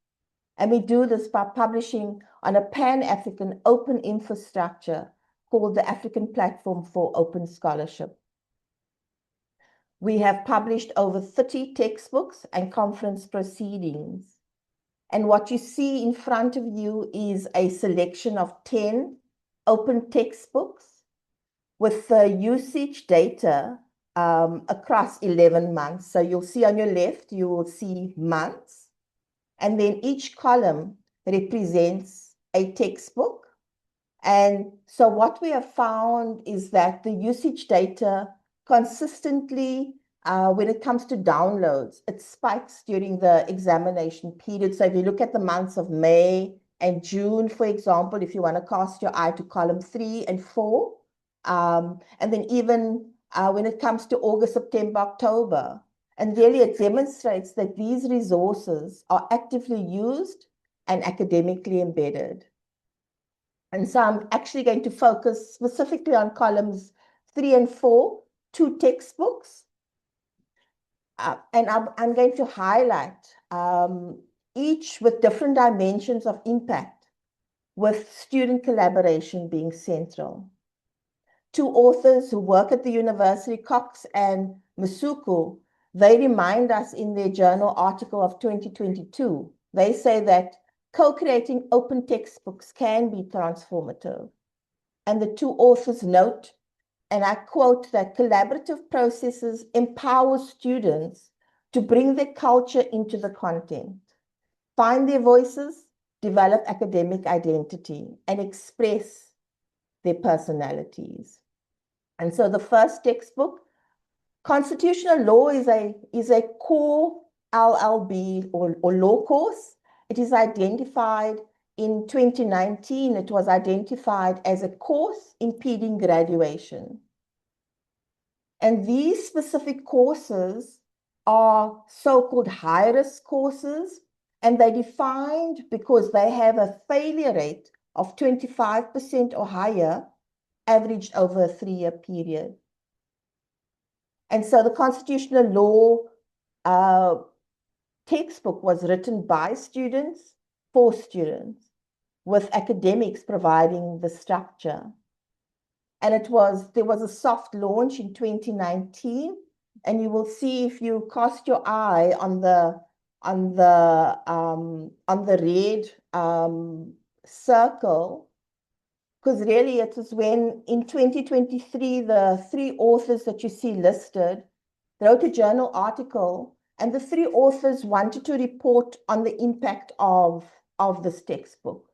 And we do this by publishing on a Pan-African open infrastructure called the African Platform for Open Scholarship. We have published over 30 textbooks and conference proceedings. And what you see in front of you is a selection of 10 open textbooks with the usage data across 11 months. So you'll see on your left, you will see months. And then each column represents a textbook. And so what we have found is that the usage data consistently, when it comes to downloads, it spikes during the examination period. So if you look at the months of May and June, for example, if you want to cast your eye to column 3 and 4, and then even when it comes to August, September, October, and really it demonstrates that these resources are actively used and academically embedded. And so I'm actually going to focus specifically on columns 3 and 4, 2 textbooks. And I'm going to highlight each with different dimensions of impact, with student collaboration being central. 2 authors who work at the university, Cox and Masuku, they remind us in their journal article of 2022, they say that co-creating open textbooks can be transformative. And the 2 authors note, and I quote, that collaborative processes empower students to bring their culture into the content, find their voices, develop academic identity, and express their personalities. And so the first textbook, Constitutional Law, is a core LLB or law course. It is identified in 2019, it was identified as a course impeding graduation. And these specific courses are so-called high-risk courses, and they're defined because they have a failure rate of 25% or higher, averaged over a 3-year period. And so the Constitutional Law textbook was written by students, for students, with academics providing the structure. And there was a soft launch in 2019, and you will see if you cast your eye on the red circle, because really it was when in 2023 the 3 authors that you see listed wrote a journal article And the three authors wanted to report on the impact of this textbook.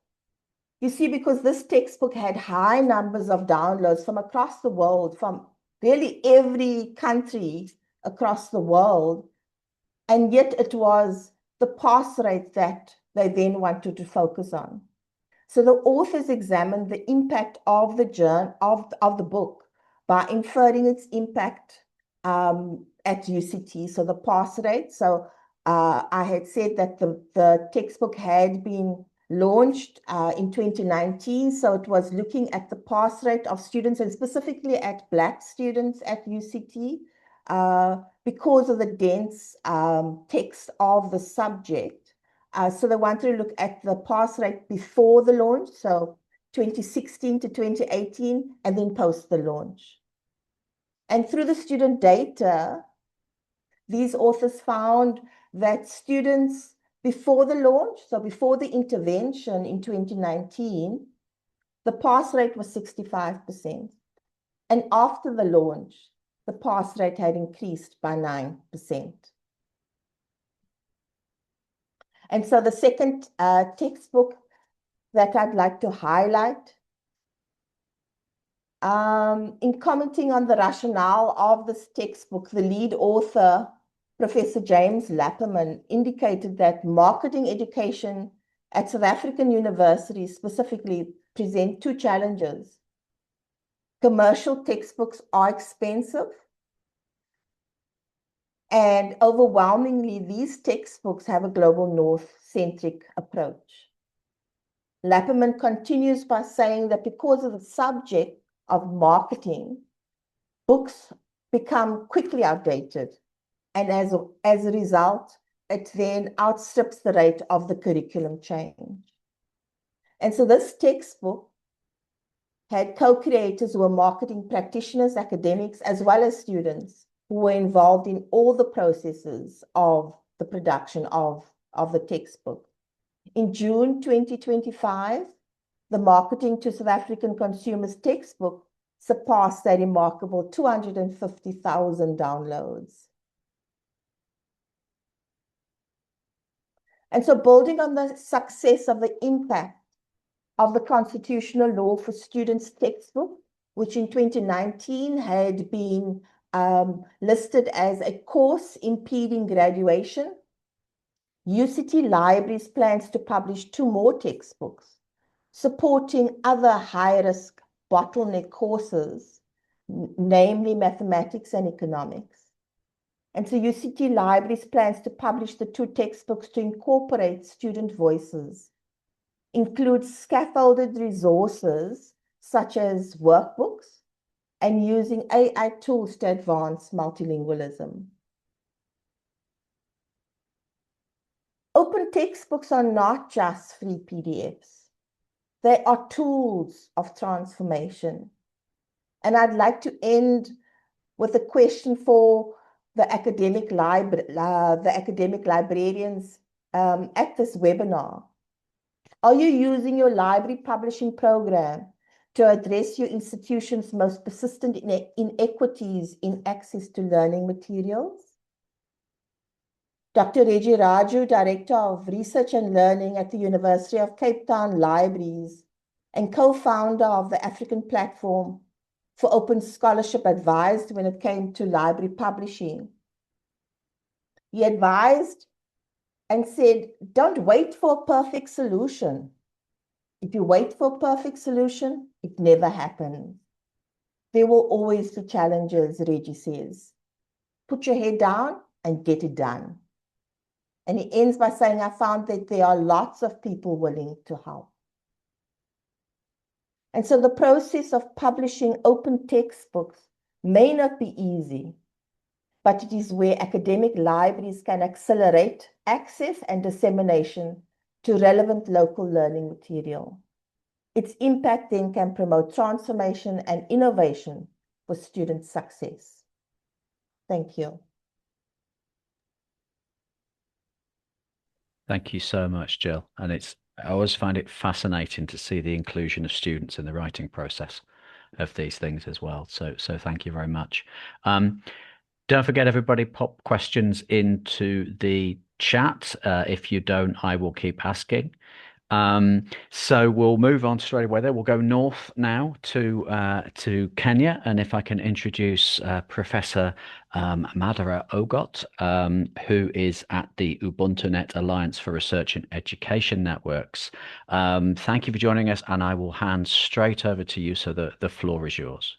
You see, because this textbook had high numbers of downloads from across the world, from really every country across the world, and yet it was the pass rate that they then wanted to focus on. So the authors examined the impact of the book by inferring its impact at UCT, so the pass rate. So I had said that the textbook had been launched in 2019, so it was looking at the pass rate of students and specifically at Black students at UCT because of the dense text of the subject. So they wanted to look at the pass rate before the launch, so 2016 to 2018, and then post the launch. And through the student data, these authors found that students before the launch, so before the intervention in 2019, the pass rate was 65%. And after the launch, the pass rate had increased by 9%. And so the second textbook that I'd like to highlight, in commenting on the rationale of this textbook, the lead author, Professor James Lapperman, indicated that marketing education at South African universities specifically present two challenges. Commercial textbooks are expensive, and overwhelmingly, these textbooks have a global north-centric approach. Lapperman continues by saying that because of the subject of marketing, books become quickly outdated. And as a result, it then outstrips the rate of the curriculum change. And so this textbook had co-creators who were marketing practitioners, academics, as well as students who were involved in all the processes of the production of the textbook. In June 2025, the Marketing to South African Consumers textbook surpassed a remarkable 250,000 downloads. And so building on the success of the impact of the Constitutional Law for Students textbook, which in 2019 had been listed as a course impeding graduation, UCT Libraries plans to publish 2 more textbooks, supporting other high-risk bottleneck courses, namely mathematics and economics. And so UCT Libraries plans to publish the 2 textbooks to incorporate student voices, include scaffolded resources such as workbooks, and using AI tools to advance multilingualism. Open textbooks are not just free PDFs. They are tools of transformation. And I'd like to end with a question for the academic librarians at this webinar. Are you using your library publishing program to address your institution's most persistent inequities in access to learning materials? Dr. Reggie Raju, Director of Research and Learning at the University of Cape Town Libraries and co-founder of the African Platform for Open Scholarship, advised when it came to library publishing. He advised and said, don't wait for a perfect solution. If you wait for a perfect solution, it never happens. There will always be challenges, Reggie says. Put your head down and get it done. And he ends by saying, I found that there are lots of people willing to help. And so the process of publishing open textbooks may not be easy, but it is where academic libraries can accelerate access and dissemination to relevant local learning material. Its impact then can promote transformation and innovation for student success. Thank you. Thank you so much, Jill. And I always find it fascinating to see the inclusion of students in the writing process of these things as well. So thank you very much. Don't forget, everybody, pop questions into the chat. If you don't, I will keep asking. So we'll move on straight away there. We'll go north now to Kenya, and if I can introduce Professor Madara Ogot, who is at the UbuntuNet Alliance for Research and Education Networks. Thank you for joining us, and I will hand straight over to you. So the floor is yours.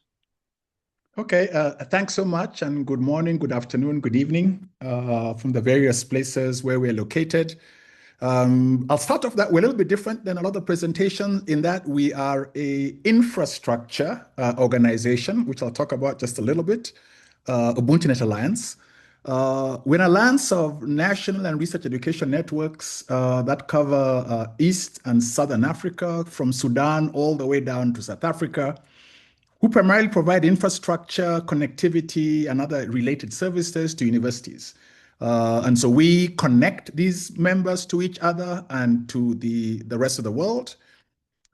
Okay, thanks so much, and good morning, good afternoon, good evening from the various places where we're located. I'll start off that we're a little bit different than a lot of presentations in that we are a infrastructure organization, which I'll talk about just a little bit, UbuntuNet Alliance. We're an alliance of national and research education networks that cover East and Southern Africa, from Sudan all the way down to South Africa, who primarily provide infrastructure, connectivity, and other related services to universities. And so we connect these members to each other and to the rest of the world.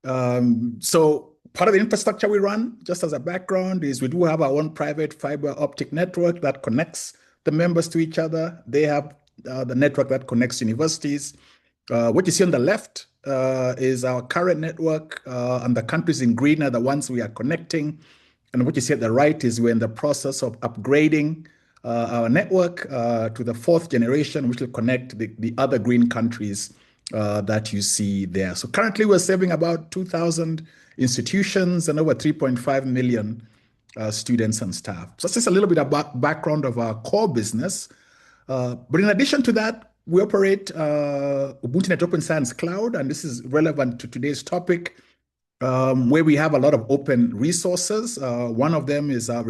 So part of the infrastructure we run, just as a background, is we do have our own private fiber optic network that connects the members to each other. They have the network that connects universities. What you see on the left is our current network, and the countries in green are the ones we are connecting. And what you see at the right is we're in the process of upgrading our network to the 4th generation, which will connect the other green countries that you see there. So currently we're serving about 2,000 institutions and over 3.5 million students and staff. So that's just a little bit about background of our core business. But in addition to that, we operate UbuntuNet Open Science Cloud, and this is relevant to today's topic, where we have a lot of open resources. One of them is our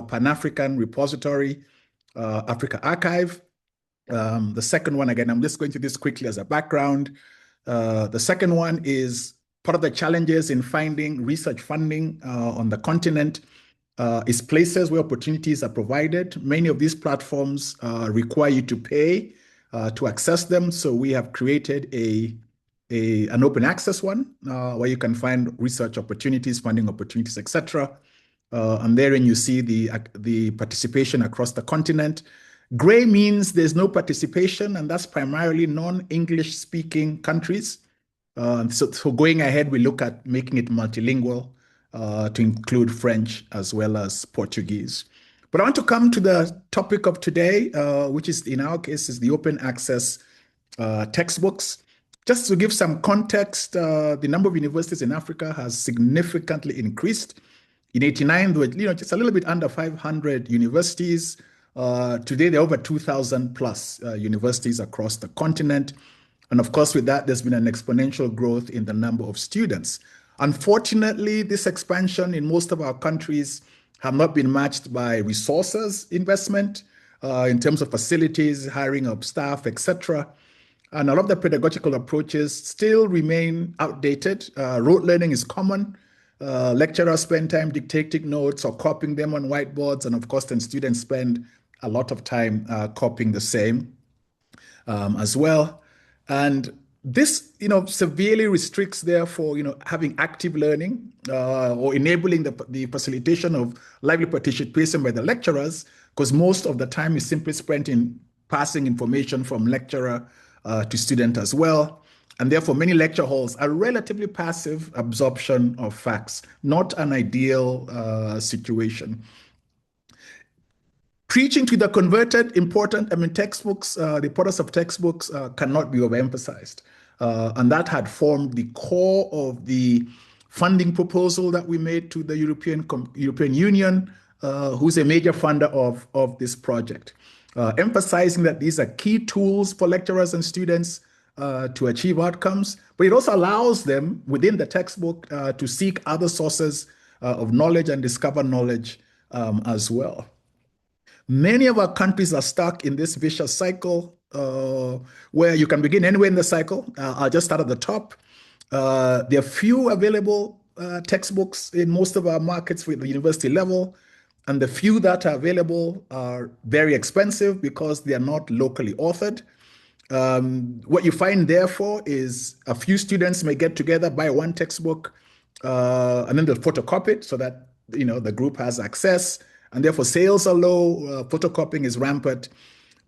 Pan-African repository, Africa Archive. The second one, again, I'm just going through this quickly as a background. The second one is part of the challenges in finding research funding on the continent is places where opportunities are provided. Many of these platforms require you to pay to access them. So we have created an open access one where you can find research opportunities, funding opportunities, etc. And therein you see the participation across the continent. Gray means there's no participation, and that's primarily non-English speaking countries. So going ahead, we look at making it multilingual to include French as well as Portuguese. But I want to come to the topic of today, which is, in our case, is the open access textbooks. Just to give some context, the number of universities in Africa has significantly increased. In '89, there were just a little bit under 500 universities. Today, there are over 2,000 plus universities across the continent. And of course, with that, there's been an exponential growth in the number of students. Unfortunately, this expansion in most of our countries have not been matched by resources investment in terms of facilities, hiring of staff, etc. And a lot of the pedagogical approaches still remain outdated. Rote learning is common. Lecturers spend time dictating notes or copying them on whiteboards. And of course, then students spend a lot of time copying the same as well. And this, severely restricts, therefore, having active learning or enabling the facilitation of lively participation by the lecturers, because most of the time is simply spent in passing information from lecturer to student as well. And therefore, many lecture halls are relatively passive absorption of facts, not an ideal situation. Preaching to the converted, textbooks, the importance of textbooks cannot be overemphasized. And that had formed the core of the funding proposal that we made to the European Union, who's a major funder of this project, emphasizing that these are key tools for lecturers and students to achieve outcomes, but it also allows them within the textbook to seek other sources of knowledge and discover knowledge as well. Many of our countries are stuck in this vicious cycle where you can begin anywhere in the cycle. I'll just start at the top. There are few available textbooks in most of our markets with the university level, and the few that are available are very expensive because they are not locally authored. What you find, therefore, is a few students may get together, buy one textbook, and then they'll photocopy it so that the group has access. and therefore sales are low, photocopying is rampant.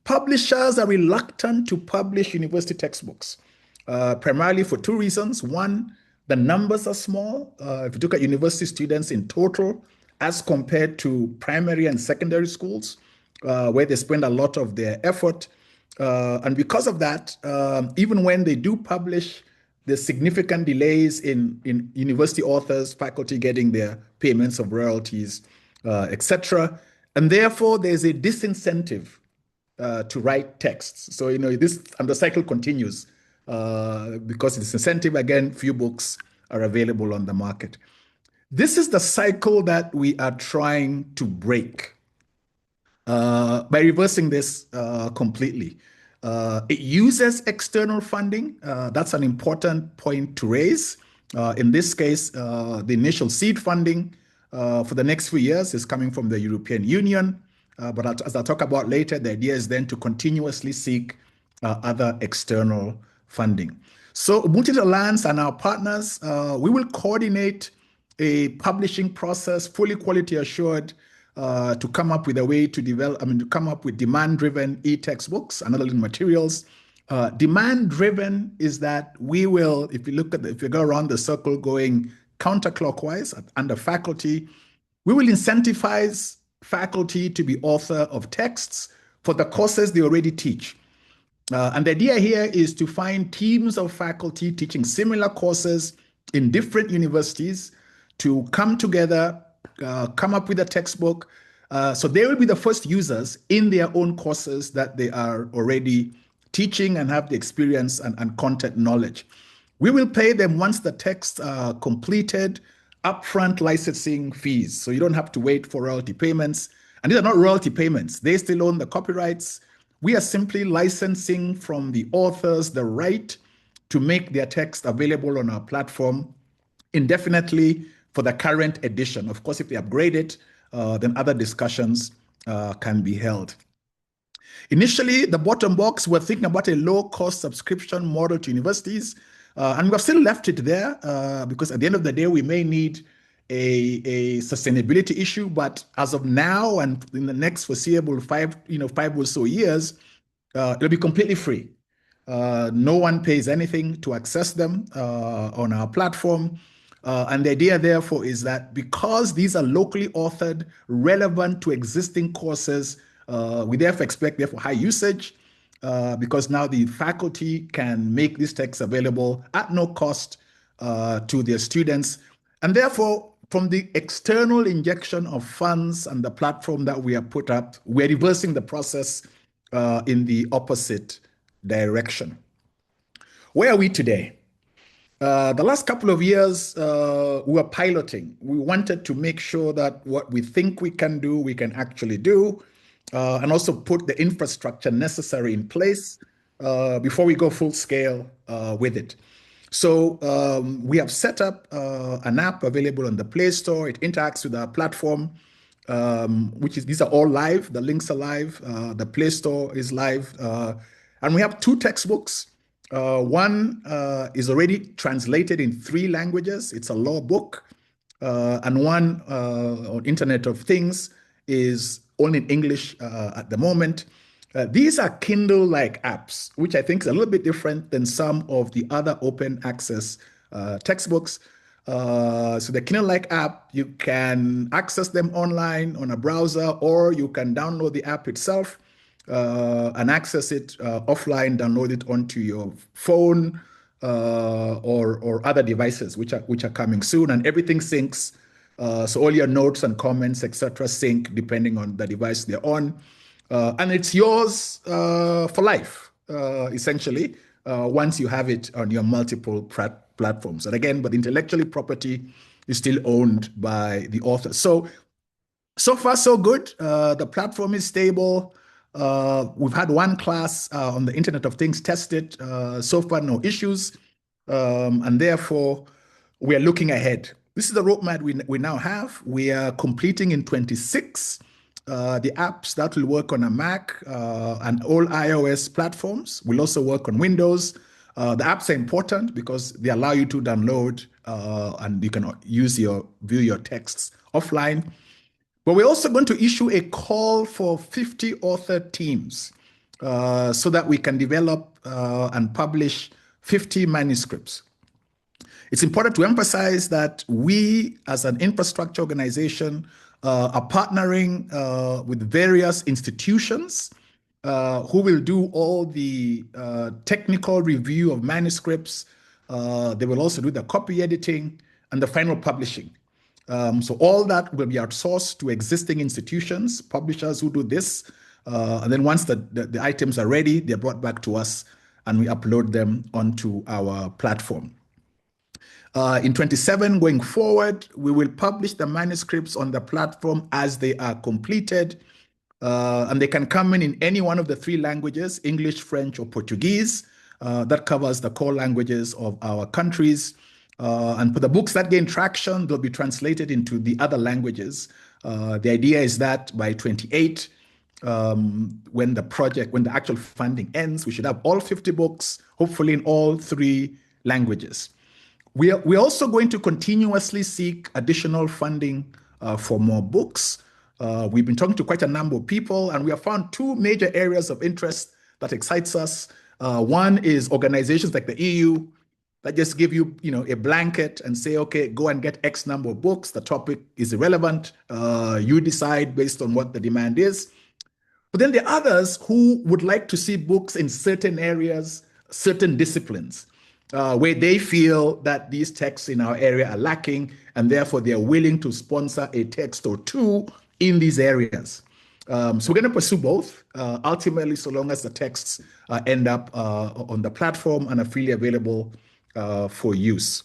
Publishers are reluctant to publish university textbooks, primarily for two reasons. One, the numbers are small. If you look at university students in total, as compared to primary and secondary schools, where they spend a lot of their effort. And because of that, even when they do publish, there's significant delays in university authors, faculty getting their payments of royalties, etc. And therefore, there's a disincentive to write texts. So, this, and the cycle continues because it's incentive. Again, few books are available on the market. This is the cycle that we are trying to break by reversing this completely. It uses external funding. That's an important point to raise. In this case, the initial seed funding for the next few years is coming from the European Union. But as I'll talk about later, the idea is then to continuously seek other external funding. So Ubuntu Alliance and our partners, we will coordinate a publishing process, fully quality assured, to come up with a way to develop, to come up with demand-driven e-textbooks and other materials. Demand-driven is that we will, if you go around the circle going counterclockwise under faculty, we will incentivize faculty to be author of texts for the courses they already teach. And the idea here is to find teams of faculty teaching similar courses in different universities to come together, come up with a textbook. So they will be the first users in their own courses that they are already teaching and have the experience and content knowledge. We will pay them once the texts are completed, upfront licensing fees. So you don't have to wait for royalty payments. And these are not royalty payments. They still own the copyrights. We are simply licensing from the authors the right to make their text available on our platform indefinitely for the current edition. Of course, if they upgrade it, then other discussions can be held. Initially, the bottom box, we're thinking about a low-cost subscription model to universities, and we've still left it there because at the end of the day, we may need a sustainability issue. But as of now, and in the next foreseeable five or so years, it'll be completely free. No one pays anything to access them on our platform. And the idea, therefore, is that because these are locally authored, relevant to existing courses, we therefore expect high usage because now the faculty can make these texts available at no cost to their students. And therefore, from the external injection of funds and the platform that we have put up, we're reversing the process in the opposite direction. Where are we today? The last couple of years, we were piloting. We wanted to make sure that what we think we can do, we can actually do, and also put the infrastructure necessary in place before we go full scale with it. So we have set up an app available on the Play Store. It interacts with our platform, these are all live. The links are live. The Play Store is live. And we have 2 textbooks. One is already translated in 3 languages. It's a law book. And one on Internet of Things is only in English at the moment. These are Kindle-like apps, which I think is a little bit different than some of the other open access textbooks. So the Kindle-like app, you can access them online on a browser, or you can download the app itself and access it offline, download it onto your phone or other devices, which are coming soon, and everything syncs. So all your notes and comments, etc., sync depending on the device they're on. And it's yours for life, essentially, once you have it on your multiple platforms. And again, but intellectual property is still owned by the author. So far, so good. The platform is stable. We've had one class on the Internet of Things tested. So far, no issues. And therefore, we are looking ahead. This is the roadmap we now have. We are completing in 26 the apps that will work on a Mac and all iOS platforms. Will also work on Windows. The apps are important because they allow you to download and you can view your texts offline. But we're also going to issue a call for 50 author teams so that we can develop and publish 50 manuscripts. It's important to emphasize that we, as an infrastructure organization, are partnering with various institutions who will do all the technical review of manuscripts. They will also do the copy editing and the final publishing. So all that will be outsourced to existing institutions, publishers who do this. And then once the items are ready, they're brought back to us and we upload them onto our platform. In 27, going forward, we will publish the manuscripts on the platform as they are completed. And they can come in any one of the 3 languages, English, French, or Portuguese. That covers the core languages of our countries. And for the books that gain traction, they'll be translated into the other languages. The idea is that by 28, when the actual funding ends, we should have all 50 books, hopefully in all 3 languages. We're also going to continuously seek additional funding for more books. We've been talking to quite a number of people, and we have found 2 major areas of interest that excites us. One is organizations like the EU that just give you, a blanket and say, okay, go and get X number of books. The topic is irrelevant. You decide based on what the demand is. But then there are others who would like to see books in certain areas, certain disciplines, where they feel that these texts in our area are lacking, and therefore they are willing to sponsor a text or 2 in these areas. So we're going to pursue both, ultimately, so long as the texts end up on the platform and are freely available for use.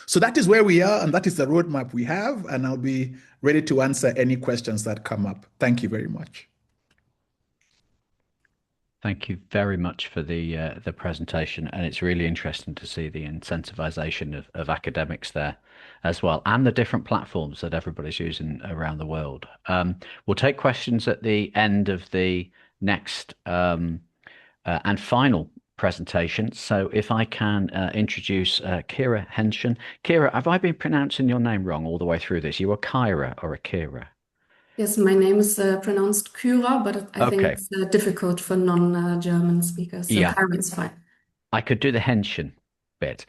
So that is where we are, and that is the roadmap we have, and I'll be ready to answer any questions that come up. Thank you very much. Thank you very much for the presentation, and it's really interesting to see the incentivization of academics there as well, and the different platforms that everybody's using around the world. We'll take questions at the end of the next and final presentation. So if I can introduce Kira Henshin. Kira, have I been pronouncing your name wrong all the way through this? You are Kyra or Akira? Yes, my name is pronounced Kyra, but I think Okay. it's difficult for non-German speakers, so Yeah. Kyra is fine. I could do the Henshin bit.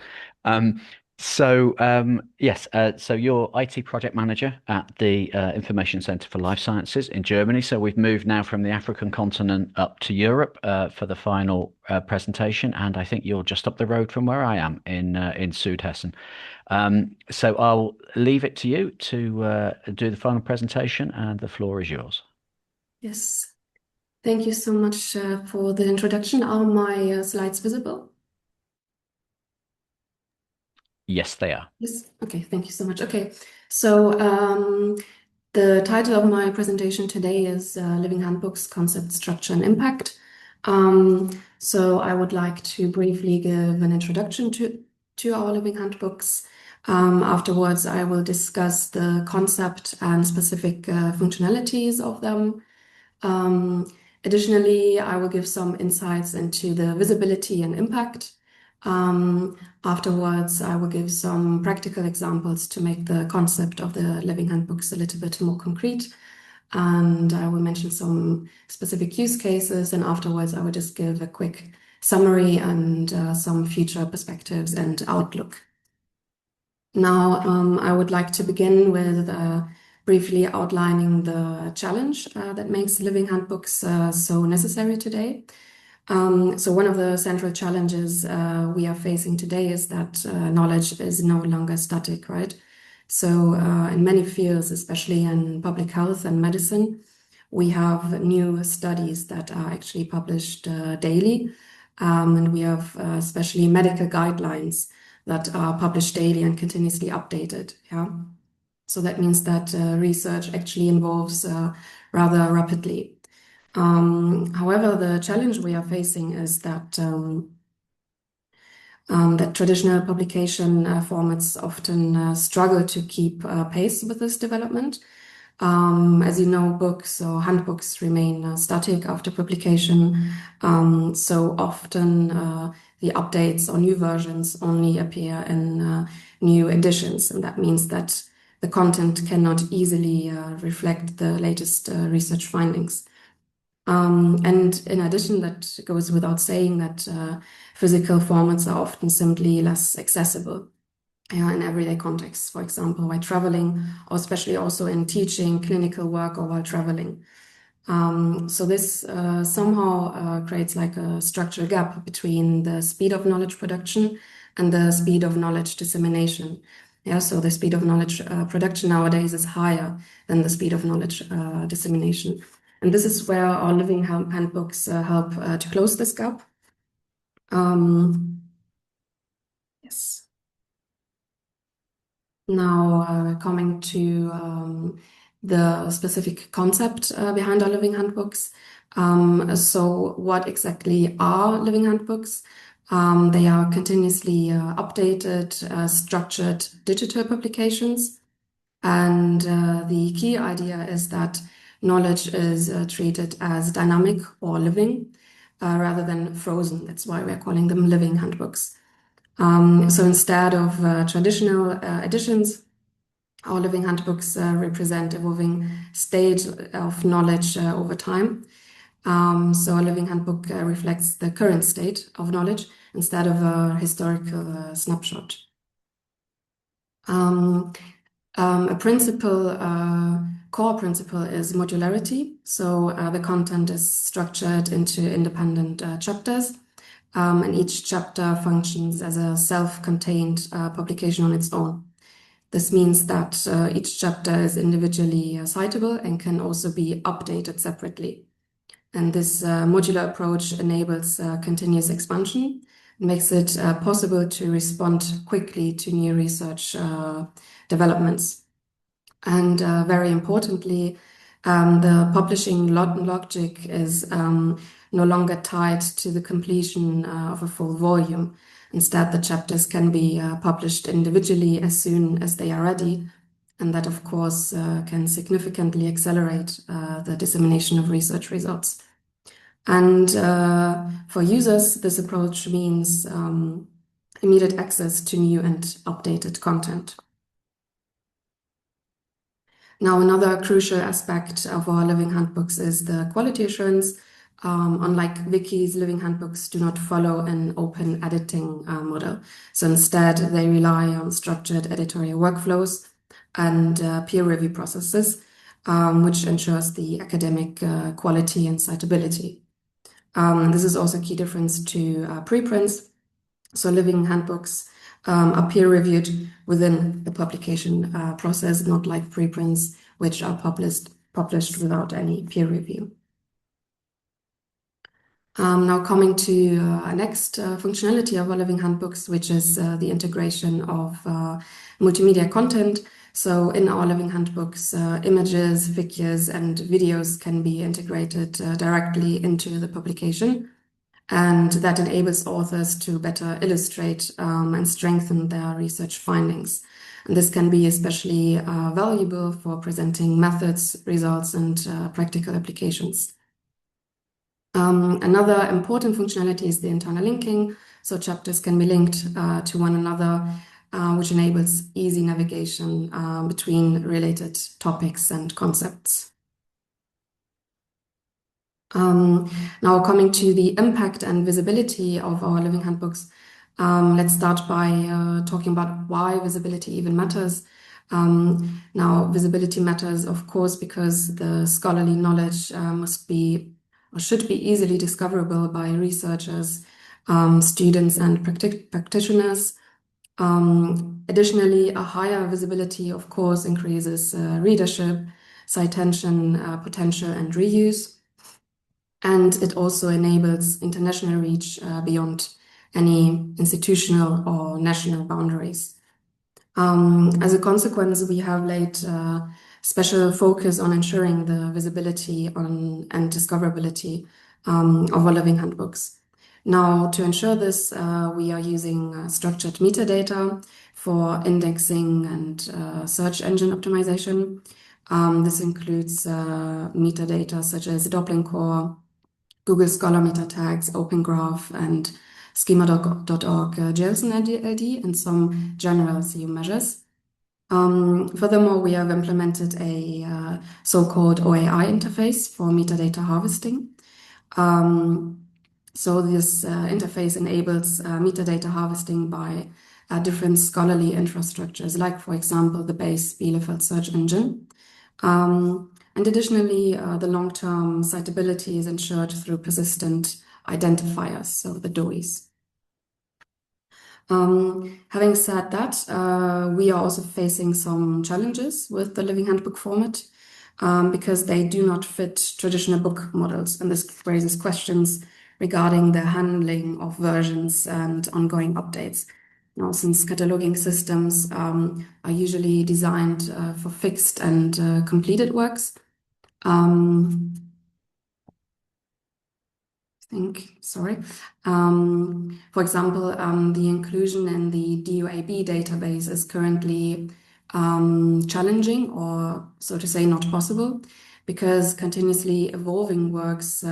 Yes, so you're IT project manager at the Information Center for Life Sciences in Germany. So we've moved now from the African continent up to Europe for the final presentation, and I think you're just up the road from where I am in Südhessen. So I'll leave it to you to do the final presentation, and the floor is yours. Yes, thank you so much for the introduction. Are my slides visible? Yes, they are. Yes. Okay, thank you so much. Okay, so the title of my presentation today is Living Handbooks, Concept, Structure, and Impact. So I would like to briefly give an introduction to our Living Handbooks. Afterwards, I will discuss the concept and specific functionalities of them. Additionally, I will give some insights into the visibility and impact. Afterwards, I will give some practical examples to make the concept of the Living Handbooks a little bit more concrete. And I will mention some specific use cases. And afterwards, I will just give a quick summary and some future perspectives and outlook. Now, I would like to begin with briefly outlining the challenge that makes Living Handbooks so necessary today. So one of the central challenges we are facing today is that knowledge is no longer static, right? So in many fields, especially in public health and medicine, we have new studies that are actually published daily. And we have especially medical guidelines that are published daily and continuously updated. Yeah. So that means that research actually evolves rather rapidly. However, the challenge we are facing is that that traditional publication formats often struggle to keep pace with this development. As you know, books or handbooks remain static after publication. So often the updates or new versions only appear in new editions. And that means that the content cannot easily reflect the latest research findings. And in addition, that goes without saying that physical formats are often simply less accessible in everyday contexts, for example, while traveling, or especially also in teaching, clinical work, or while traveling. So this somehow creates like a structural gap between the speed of knowledge production and the speed of knowledge dissemination. Yeah, so the speed of knowledge production nowadays is higher than the speed of knowledge dissemination. And this is where our living handbooks help to close this gap. Yes. Now coming to the specific concept behind our living handbooks. So what exactly are living handbooks? They are continuously updated, structured digital publications. And the key idea is that knowledge is treated as dynamic or living rather than frozen. That's why we're calling them living handbooks. So instead of traditional editions, our living handbooks represent evolving state of knowledge over time. So a living handbook reflects the current state of knowledge instead of a historical snapshot. A core principle is modularity. So the content is structured into independent chapters. And each chapter functions as a self-contained publication on its own. This means that each chapter is individually citable and can also be updated separately. And this modular approach enables continuous expansion, makes it possible to respond quickly to new research developments. And very importantly, the publishing logic is no longer tied to the completion of a full volume. Instead, the chapters can be published individually as soon as they are ready. And that, of course, can significantly accelerate the dissemination of research results. And for users, this approach means immediate access to new and updated content. Now, another crucial aspect of our living handbooks is the quality assurance. Unlike wikis, living handbooks do not follow an open editing model. So instead, they rely on structured editorial workflows and peer review processes, which ensures the academic quality and citability. This is also a key difference to preprints. So living handbooks are peer-reviewed within the publication process, not like preprints, which are published without any peer review. Now coming to our next functionality of our living handbooks, which is the integration of multimedia content. So in our living handbooks, images, pictures, and videos can be integrated directly into the publication. And that enables authors to better illustrate and strengthen their research findings. And this can be especially valuable for presenting methods, results, and practical applications. Another important functionality is the internal linking. So chapters can be linked to one another, which enables easy navigation between related topics and concepts. Now coming to the impact and visibility of our living handbooks, let's start by talking about why visibility even matters. Now, visibility matters, of course, because the scholarly knowledge must be or should be easily discoverable by researchers, students, and practitioners. Additionally, a higher visibility, of course, increases readership, citation potential, and reuse. And it also enables international reach beyond any institutional or national boundaries. As a consequence, we have laid special focus on ensuring the visibility and discoverability of our living handbooks. Now, to ensure this, we are using structured metadata for indexing and search engine optimization. This includes metadata such as Doppling Core, Google Scholar meta tags, Open Graph, and schema.org JSON LD, and some general SEO measures. Furthermore, we have implemented a so-called OER interface for metadata harvesting. So this interface enables metadata harvesting by different scholarly infrastructures, like, for example, the base Bielefeld search engine. And additionally, the long-term citability is ensured through persistent identifiers, so the DOIs. Having said that, we are also facing some challenges with the Living Handbook format because they do not fit traditional book models, and this raises questions regarding the handling of versions and ongoing updates. Now, since cataloging systems are usually designed for fixed and completed works, for example, the inclusion in the DUAB database is currently challenging, or so to say, not possible, because continuously evolving works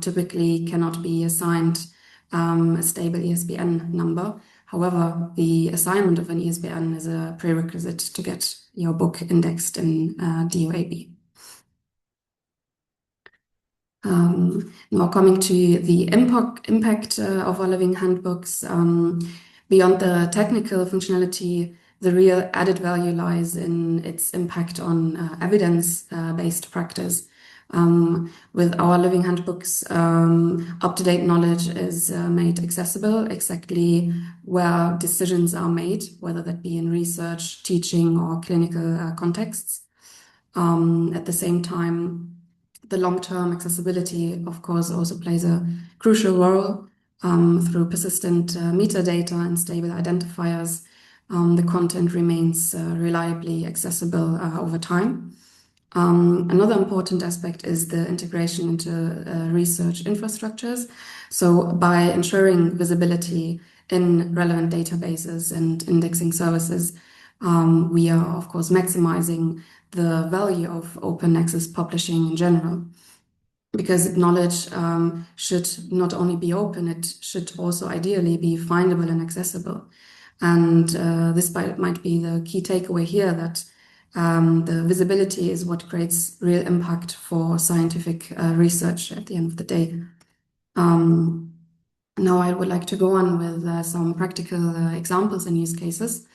typically cannot be assigned a stable ISBN number. However, the assignment of an ISBN is a prerequisite to get your book indexed in DUAB. Now coming to the impact of our living handbooks, beyond the technical functionality, the real added value lies in its impact on evidence-based practice. With our living handbooks, up-to-date knowledge is made accessible exactly where decisions are made, whether that be in research, teaching, or clinical contexts. At the same time, the long-term accessibility, of course, also plays a crucial role through persistent metadata and stable identifiers. The content remains reliably accessible over time. Another important aspect is the integration into research infrastructures. So by ensuring visibility in relevant databases and indexing services, we are, of course, maximizing the value of open access publishing in general. Because knowledge should not only be open, it should also ideally be findable and accessible. And this might be the key takeaway here, that the visibility is what creates real impact for scientific research at the end of the day. Now I would like to go on with some practical examples and use cases.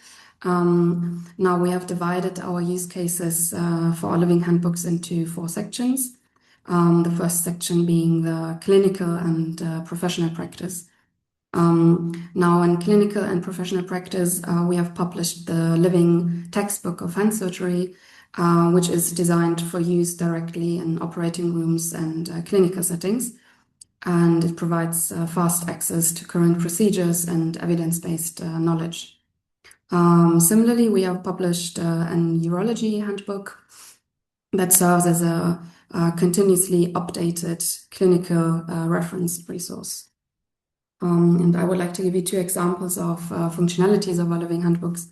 Now we have divided our use cases for our living handbooks into 4 sections. The first section being the clinical and professional practice. Now in clinical and professional practice, we have published the living textbook of hand surgery, which is designed for use directly in operating rooms and clinical settings. And it provides fast access to current procedures and evidence-based knowledge. Similarly, we have published a urology handbook that serves as a continuously updated clinical reference resource. And I would like to give you 2 examples of functionalities of our living handbooks.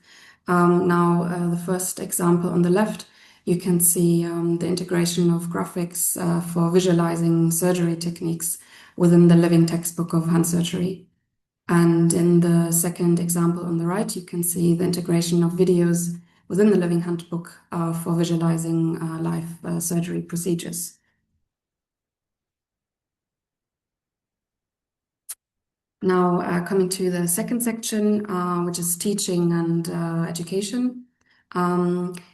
Now, the first example on the left, you can see the integration of graphics for visualizing surgery techniques within the living textbook of hand surgery. And in the second example on the right, you can see the integration of videos within the living handbook for visualizing live surgery procedures. Now, coming to the second section, which is teaching and education.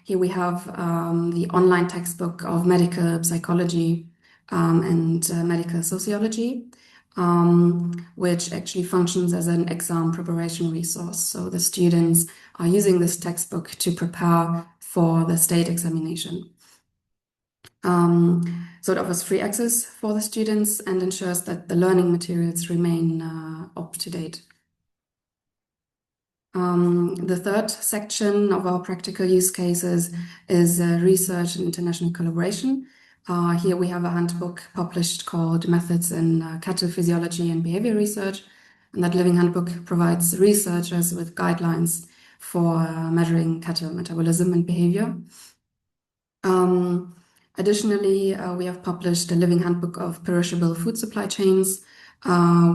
Here we have the online textbook of medical psychology and medical sociology, which actually functions as an exam preparation resource. So the students are using this textbook to prepare for the state examination. So it offers free access for the students and ensures that the learning materials remain up to date. The third section of our practical use cases is research and international collaboration. Here we have a handbook published called Methods in Cattle Physiology and Behavior Research. And that living handbook provides researchers with guidelines for measuring cattle metabolism and behavior. Additionally, we have published a living handbook of perishable food supply chains,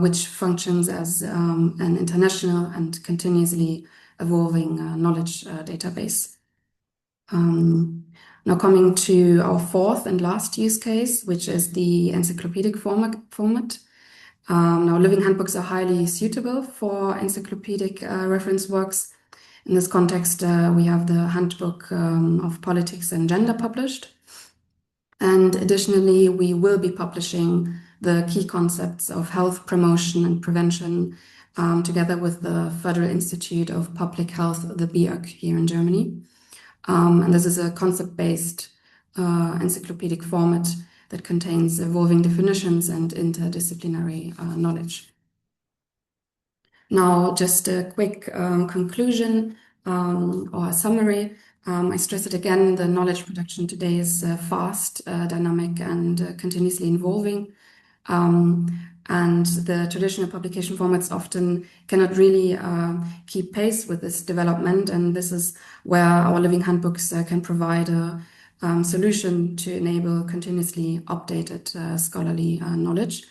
which functions as an international and continuously evolving knowledge database. Now coming to our fourth and last use case, which is the encyclopedic format. Now, living handbooks are highly suitable for encyclopedic reference works. In this context, we have the Handbook of Politics and Gender published. And additionally, we will be publishing the key concepts of health promotion and prevention together with the Federal Institute of Public Health, the BIAC, here in Germany. And this is a concept-based encyclopedic format that contains evolving definitions and interdisciplinary knowledge. Now, just a quick conclusion or a summary. I stress it again, the knowledge production today is fast, dynamic, and continuously evolving. And the traditional publication formats often cannot really keep pace with this development. And this is where our living handbooks can provide a solution to enable continuously updated scholarly knowledge.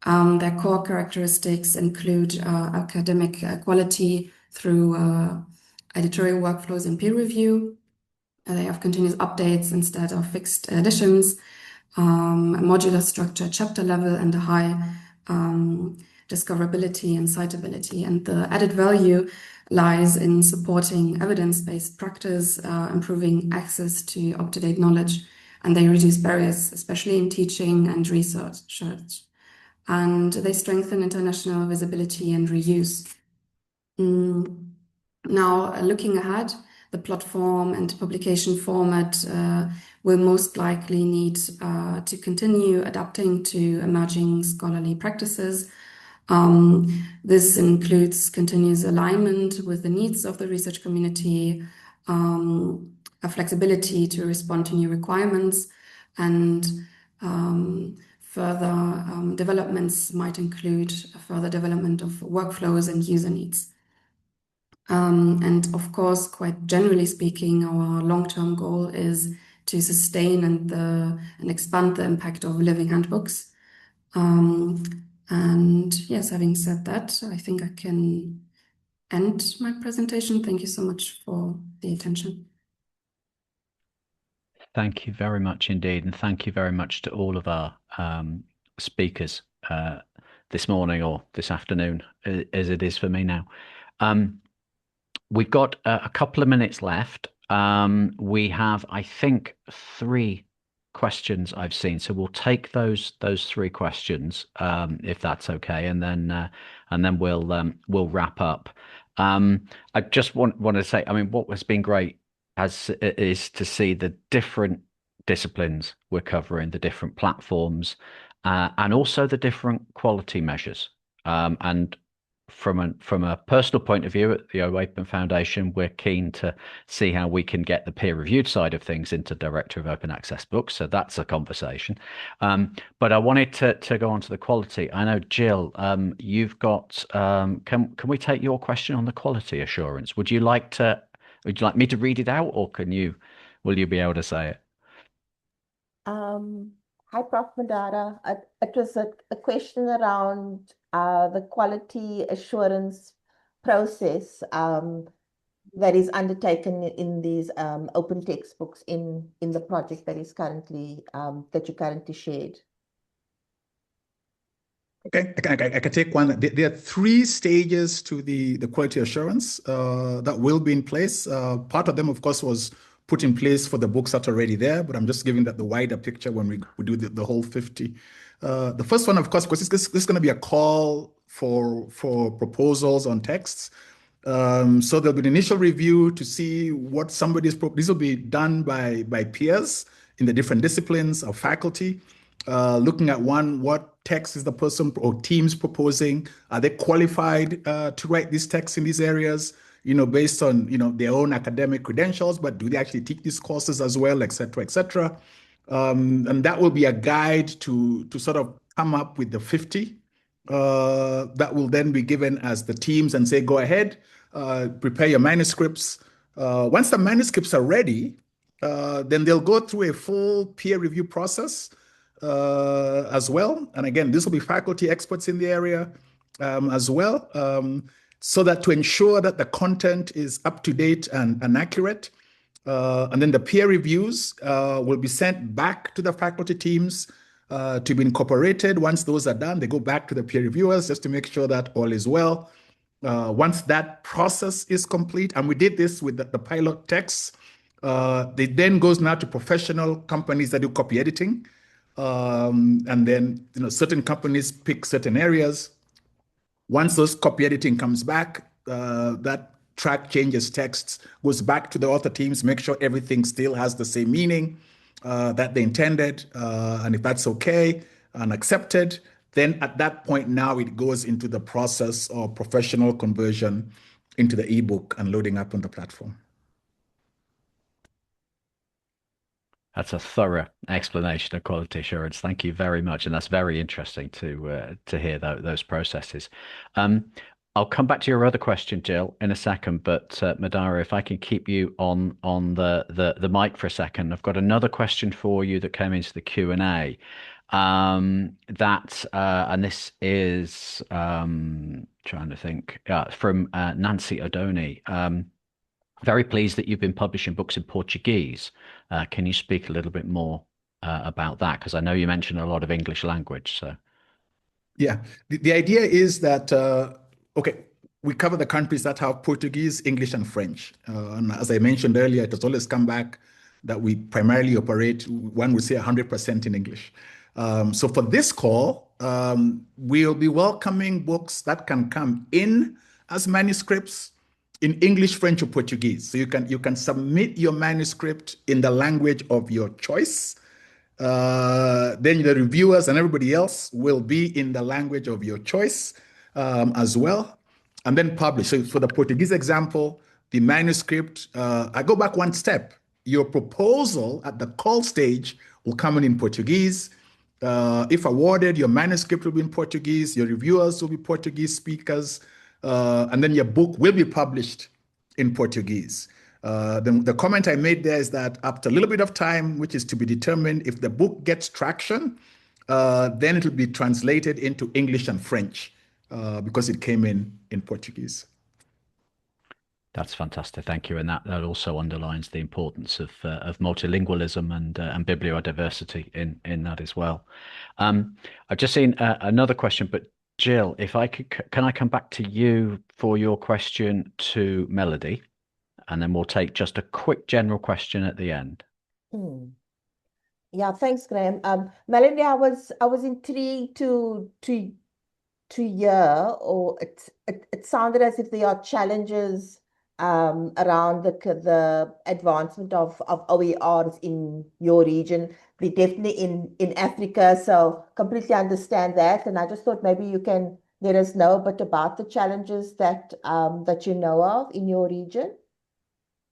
Their core characteristics include academic quality through editorial workflows and peer review. They have continuous updates instead of fixed editions, a modular structure, chapter level, and a high discoverability and citability. And the added value lies in supporting evidence-based practice, improving access to up-to-date knowledge, and they reduce barriers, especially in teaching and research. And they strengthen international visibility and reuse. Now, looking ahead, the platform and publication format will most likely need to continue adapting to emerging scholarly practices. This includes continuous alignment with the needs of the research community, a flexibility to respond to new requirements, and further developments might include further development of workflows and user needs. And of course, quite generally speaking, our long-term goal is to sustain and expand the impact of living handbooks. And yes, having said that, I think I can end my presentation. Thank you so much for the attention. Thank you very much indeed. And thank you very much to all of our speakers this morning or this afternoon, as it is for me now. We've got a couple of minutes left. We have, I think, 3 questions I've seen. So we'll take those 3 questions, if that's okay, and then we'll wrap up. I just want to say, I mean, what has been great is to see the different disciplines we're covering, the different platforms, and also the different quality measures. And from a personal point of view at the Open Foundation, we're keen to see how we can get the peer-reviewed side of things into Director of Open Access Books. So that's a conversation. But I wanted to go on to the quality. I know, Jill, you've got, can we take your question on the quality assurance? Would you like me to read it out, or will you be able to say it? Hi, Prof. Mandara. It was a question around the quality assurance process that is undertaken in these open textbooks in the project that is currently that you currently shared. Okay, I can take one. There are 3 stages to the quality assurance that will be in place. Part of them, of course, was put in place for the books that are already there, but I'm just giving that the wider picture when we do the whole 50. The first one, of course, because this is going to be a call for proposals on texts. So there'll be an initial review to see what somebody's. This will be done by peers in the different disciplines of faculty, looking at what text is the person or teams proposing. Are they qualified to write these texts in these areas? Based on their own academic credentials, but do they actually teach these courses as well, et cetera, et cetera. And that will be a guide to sort of come up with the 50 that will then be given as the teams and say, go ahead, prepare your manuscripts. Once the manuscripts are ready, then they'll go through a full peer review process as well. And again, this will be faculty experts in the area as well. So that to ensure that the content is up to date and accurate. And then the peer reviews will be sent back to the faculty teams to be incorporated. Once those are done, they go back to the peer reviewers just to make sure that all is well. Once that process is complete, and we did this with the pilot texts, it then goes now to professional companies that do copy editing. And then certain companies pick certain areas. Once those copy editing comes back, that track changes texts, goes back to the author teams, make sure everything still has the same meaning that they intended. And if that's okay and accepted, then at that point now it goes into the process of professional conversion into the ebook and loading up on the platform. That's a thorough explanation of quality assurance. Thank you very much, and that's very interesting to hear those processes. I'll come back to your other question, Jill, in a second, but Madara, if I can keep you on the mic for a second, I've got another question for you that came into the Q&A. And this is trying to think from Nancy Odoni. Very pleased that you've been publishing books in Portuguese. Can you speak a little bit more about that? Because I know you mentioned a lot of English language. So, yeah, the idea is that okay, we cover the countries that have Portuguese, English, and French. And as I mentioned earlier, it has always come back that we primarily operate, one would say 100% in English. So for this call, we'll be welcoming books that can come in as manuscripts in English, French, or Portuguese. So you can submit your manuscript in the language of your choice. Then the reviewers and everybody else will be in the language of your choice as well, and then publish. So for the Portuguese example, the manuscript, I go back one step. Your proposal at the call stage will come in Portuguese. If awarded, your manuscript will be in Portuguese, your reviewers will be Portuguese speakers, and then your book will be published in Portuguese. The comment I made there is that after a little bit of time, which is to be determined, if the book gets traction, then it will be translated into English and French because it came in Portuguese. That's fantastic. Thank you. And that also underlines the importance of multilingualism and bibliodiversity in that as well. I've just seen another question, but Jill, if I could, can I come back to you for your question to Melody, and then we'll take just a quick general question at the end. Yeah, thanks, Graham. Melody, I was intrigued to hear, or it sounded as if there are challenges around the advancement of OERs in your region. We're definitely in Africa, so completely understand that. And I just thought maybe you can let us know a bit about the challenges that you know of in your region.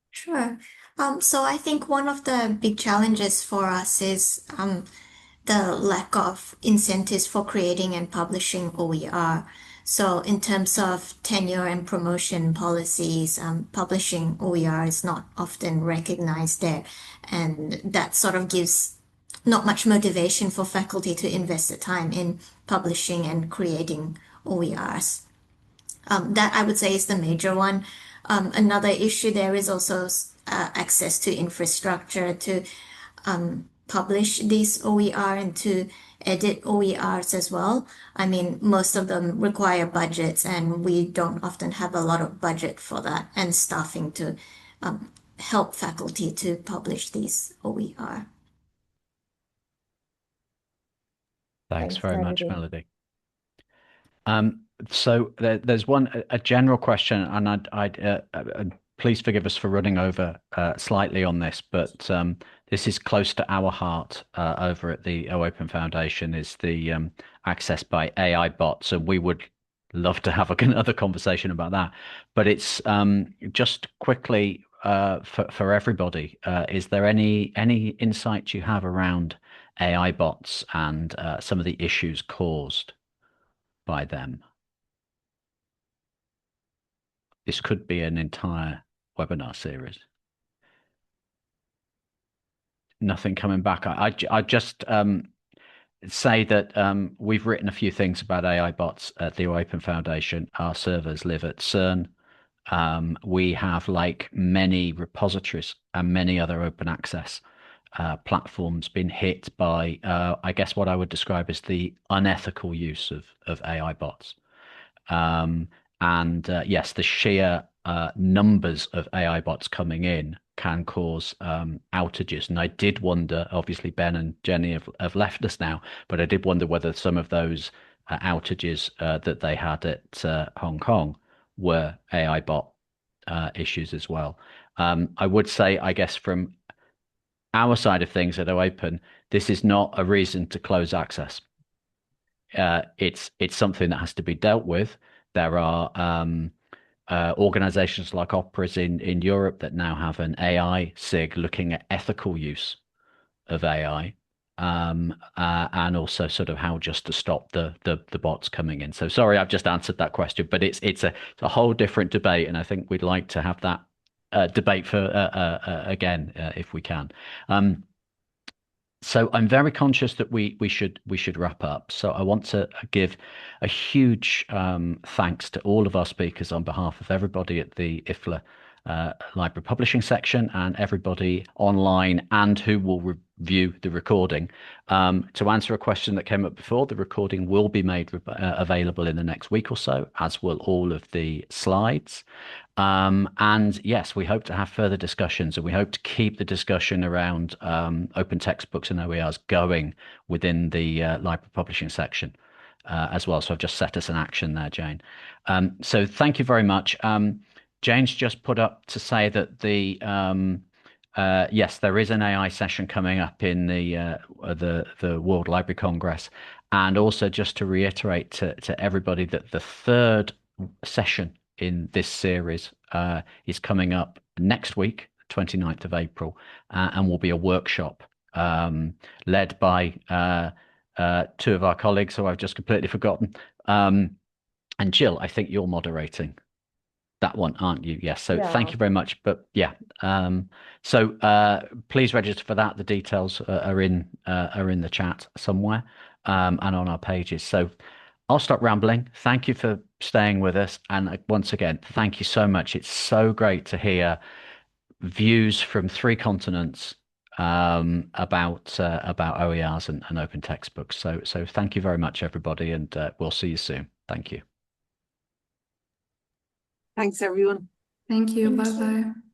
Sure. So I think one of the big challenges for us is the lack of incentives for creating and publishing OER. So in terms of tenure and promotion policies, publishing OER is not often recognized there. And that sort of gives not much motivation for faculty to invest the time in publishing and creating OERs. That I would say is the major one. Another issue there is also access to infrastructure to publish these OER and to edit OERs as well. I mean, most of them require budgets, and we don't often have a lot of budget for that and staffing to help faculty to publish these OER. Thanks very much, Melody. So there's a general question, and I'd please forgive us for running over slightly on this, but this is close to our heart over at the OOPEN Foundation, is the access by AI bots, and we would love to have another conversation about that. But it's just quickly for everybody, is there any insight you have around AI bots and some of the issues caused by them? This could be an entire webinar series. Nothing coming back. I just say that we've written a few things about AI bots at the OOPEN Foundation. Our servers live at CERN. We have, like many repositories and many other open access platforms, been hit by, I guess, what I would describe as the unethical use of AI bots. And yes, the sheer numbers of AI bots coming in can cause outages. And I did wonder, obviously, Ben and Jenny have left us now, but I did wonder whether some of those outages that they had at Hong Kong were AI bot issues as well. I would say, I guess, from our side of things at OAPEN, this is not a reason to close access. It's something that has to be dealt with. There are organizations like OPERs in Europe that now have an AI SIG looking at ethical use of AI, and also sort of how just to stop the bots coming in. So sorry, I've just answered that question, but it's a whole different debate, and I think we'd like to have that debate for again if we can. So I'm very conscious that we should wrap up. So I want to give a huge thanks to all of our speakers on behalf of everybody at the IFLA Library Publishing section and everybody online and who will review the recording. To answer a question that came up before, the recording will be made available in the next week or so, as will all of the slides. And yes, we hope to have further discussions, and we hope to keep the discussion around open textbooks and OERs going within the library publishing section as well. So I've just set us an action there, Jane. So thank you very much. Jane's just put up to say that the yes, there is an AI session coming up in the World Library Congress, and also just to reiterate to everybody that the third session in this series is coming up next week, 29th of April, and will be a workshop led by two of our colleagues who I've just completely forgotten. And Jill, I think you're moderating that one, aren't you? Yes. So thank you very much. But yeah, so please register for that. The details are in the chat somewhere and on our pages. So I'll stop rambling. Thank you for staying with us. And once again, thank you so much. It's so great to hear views from 3 continents about OERs and open textbooks. So thank you very much, everybody, and we'll see you soon. Thank you. Thanks, everyone. Thank you. Bye-bye.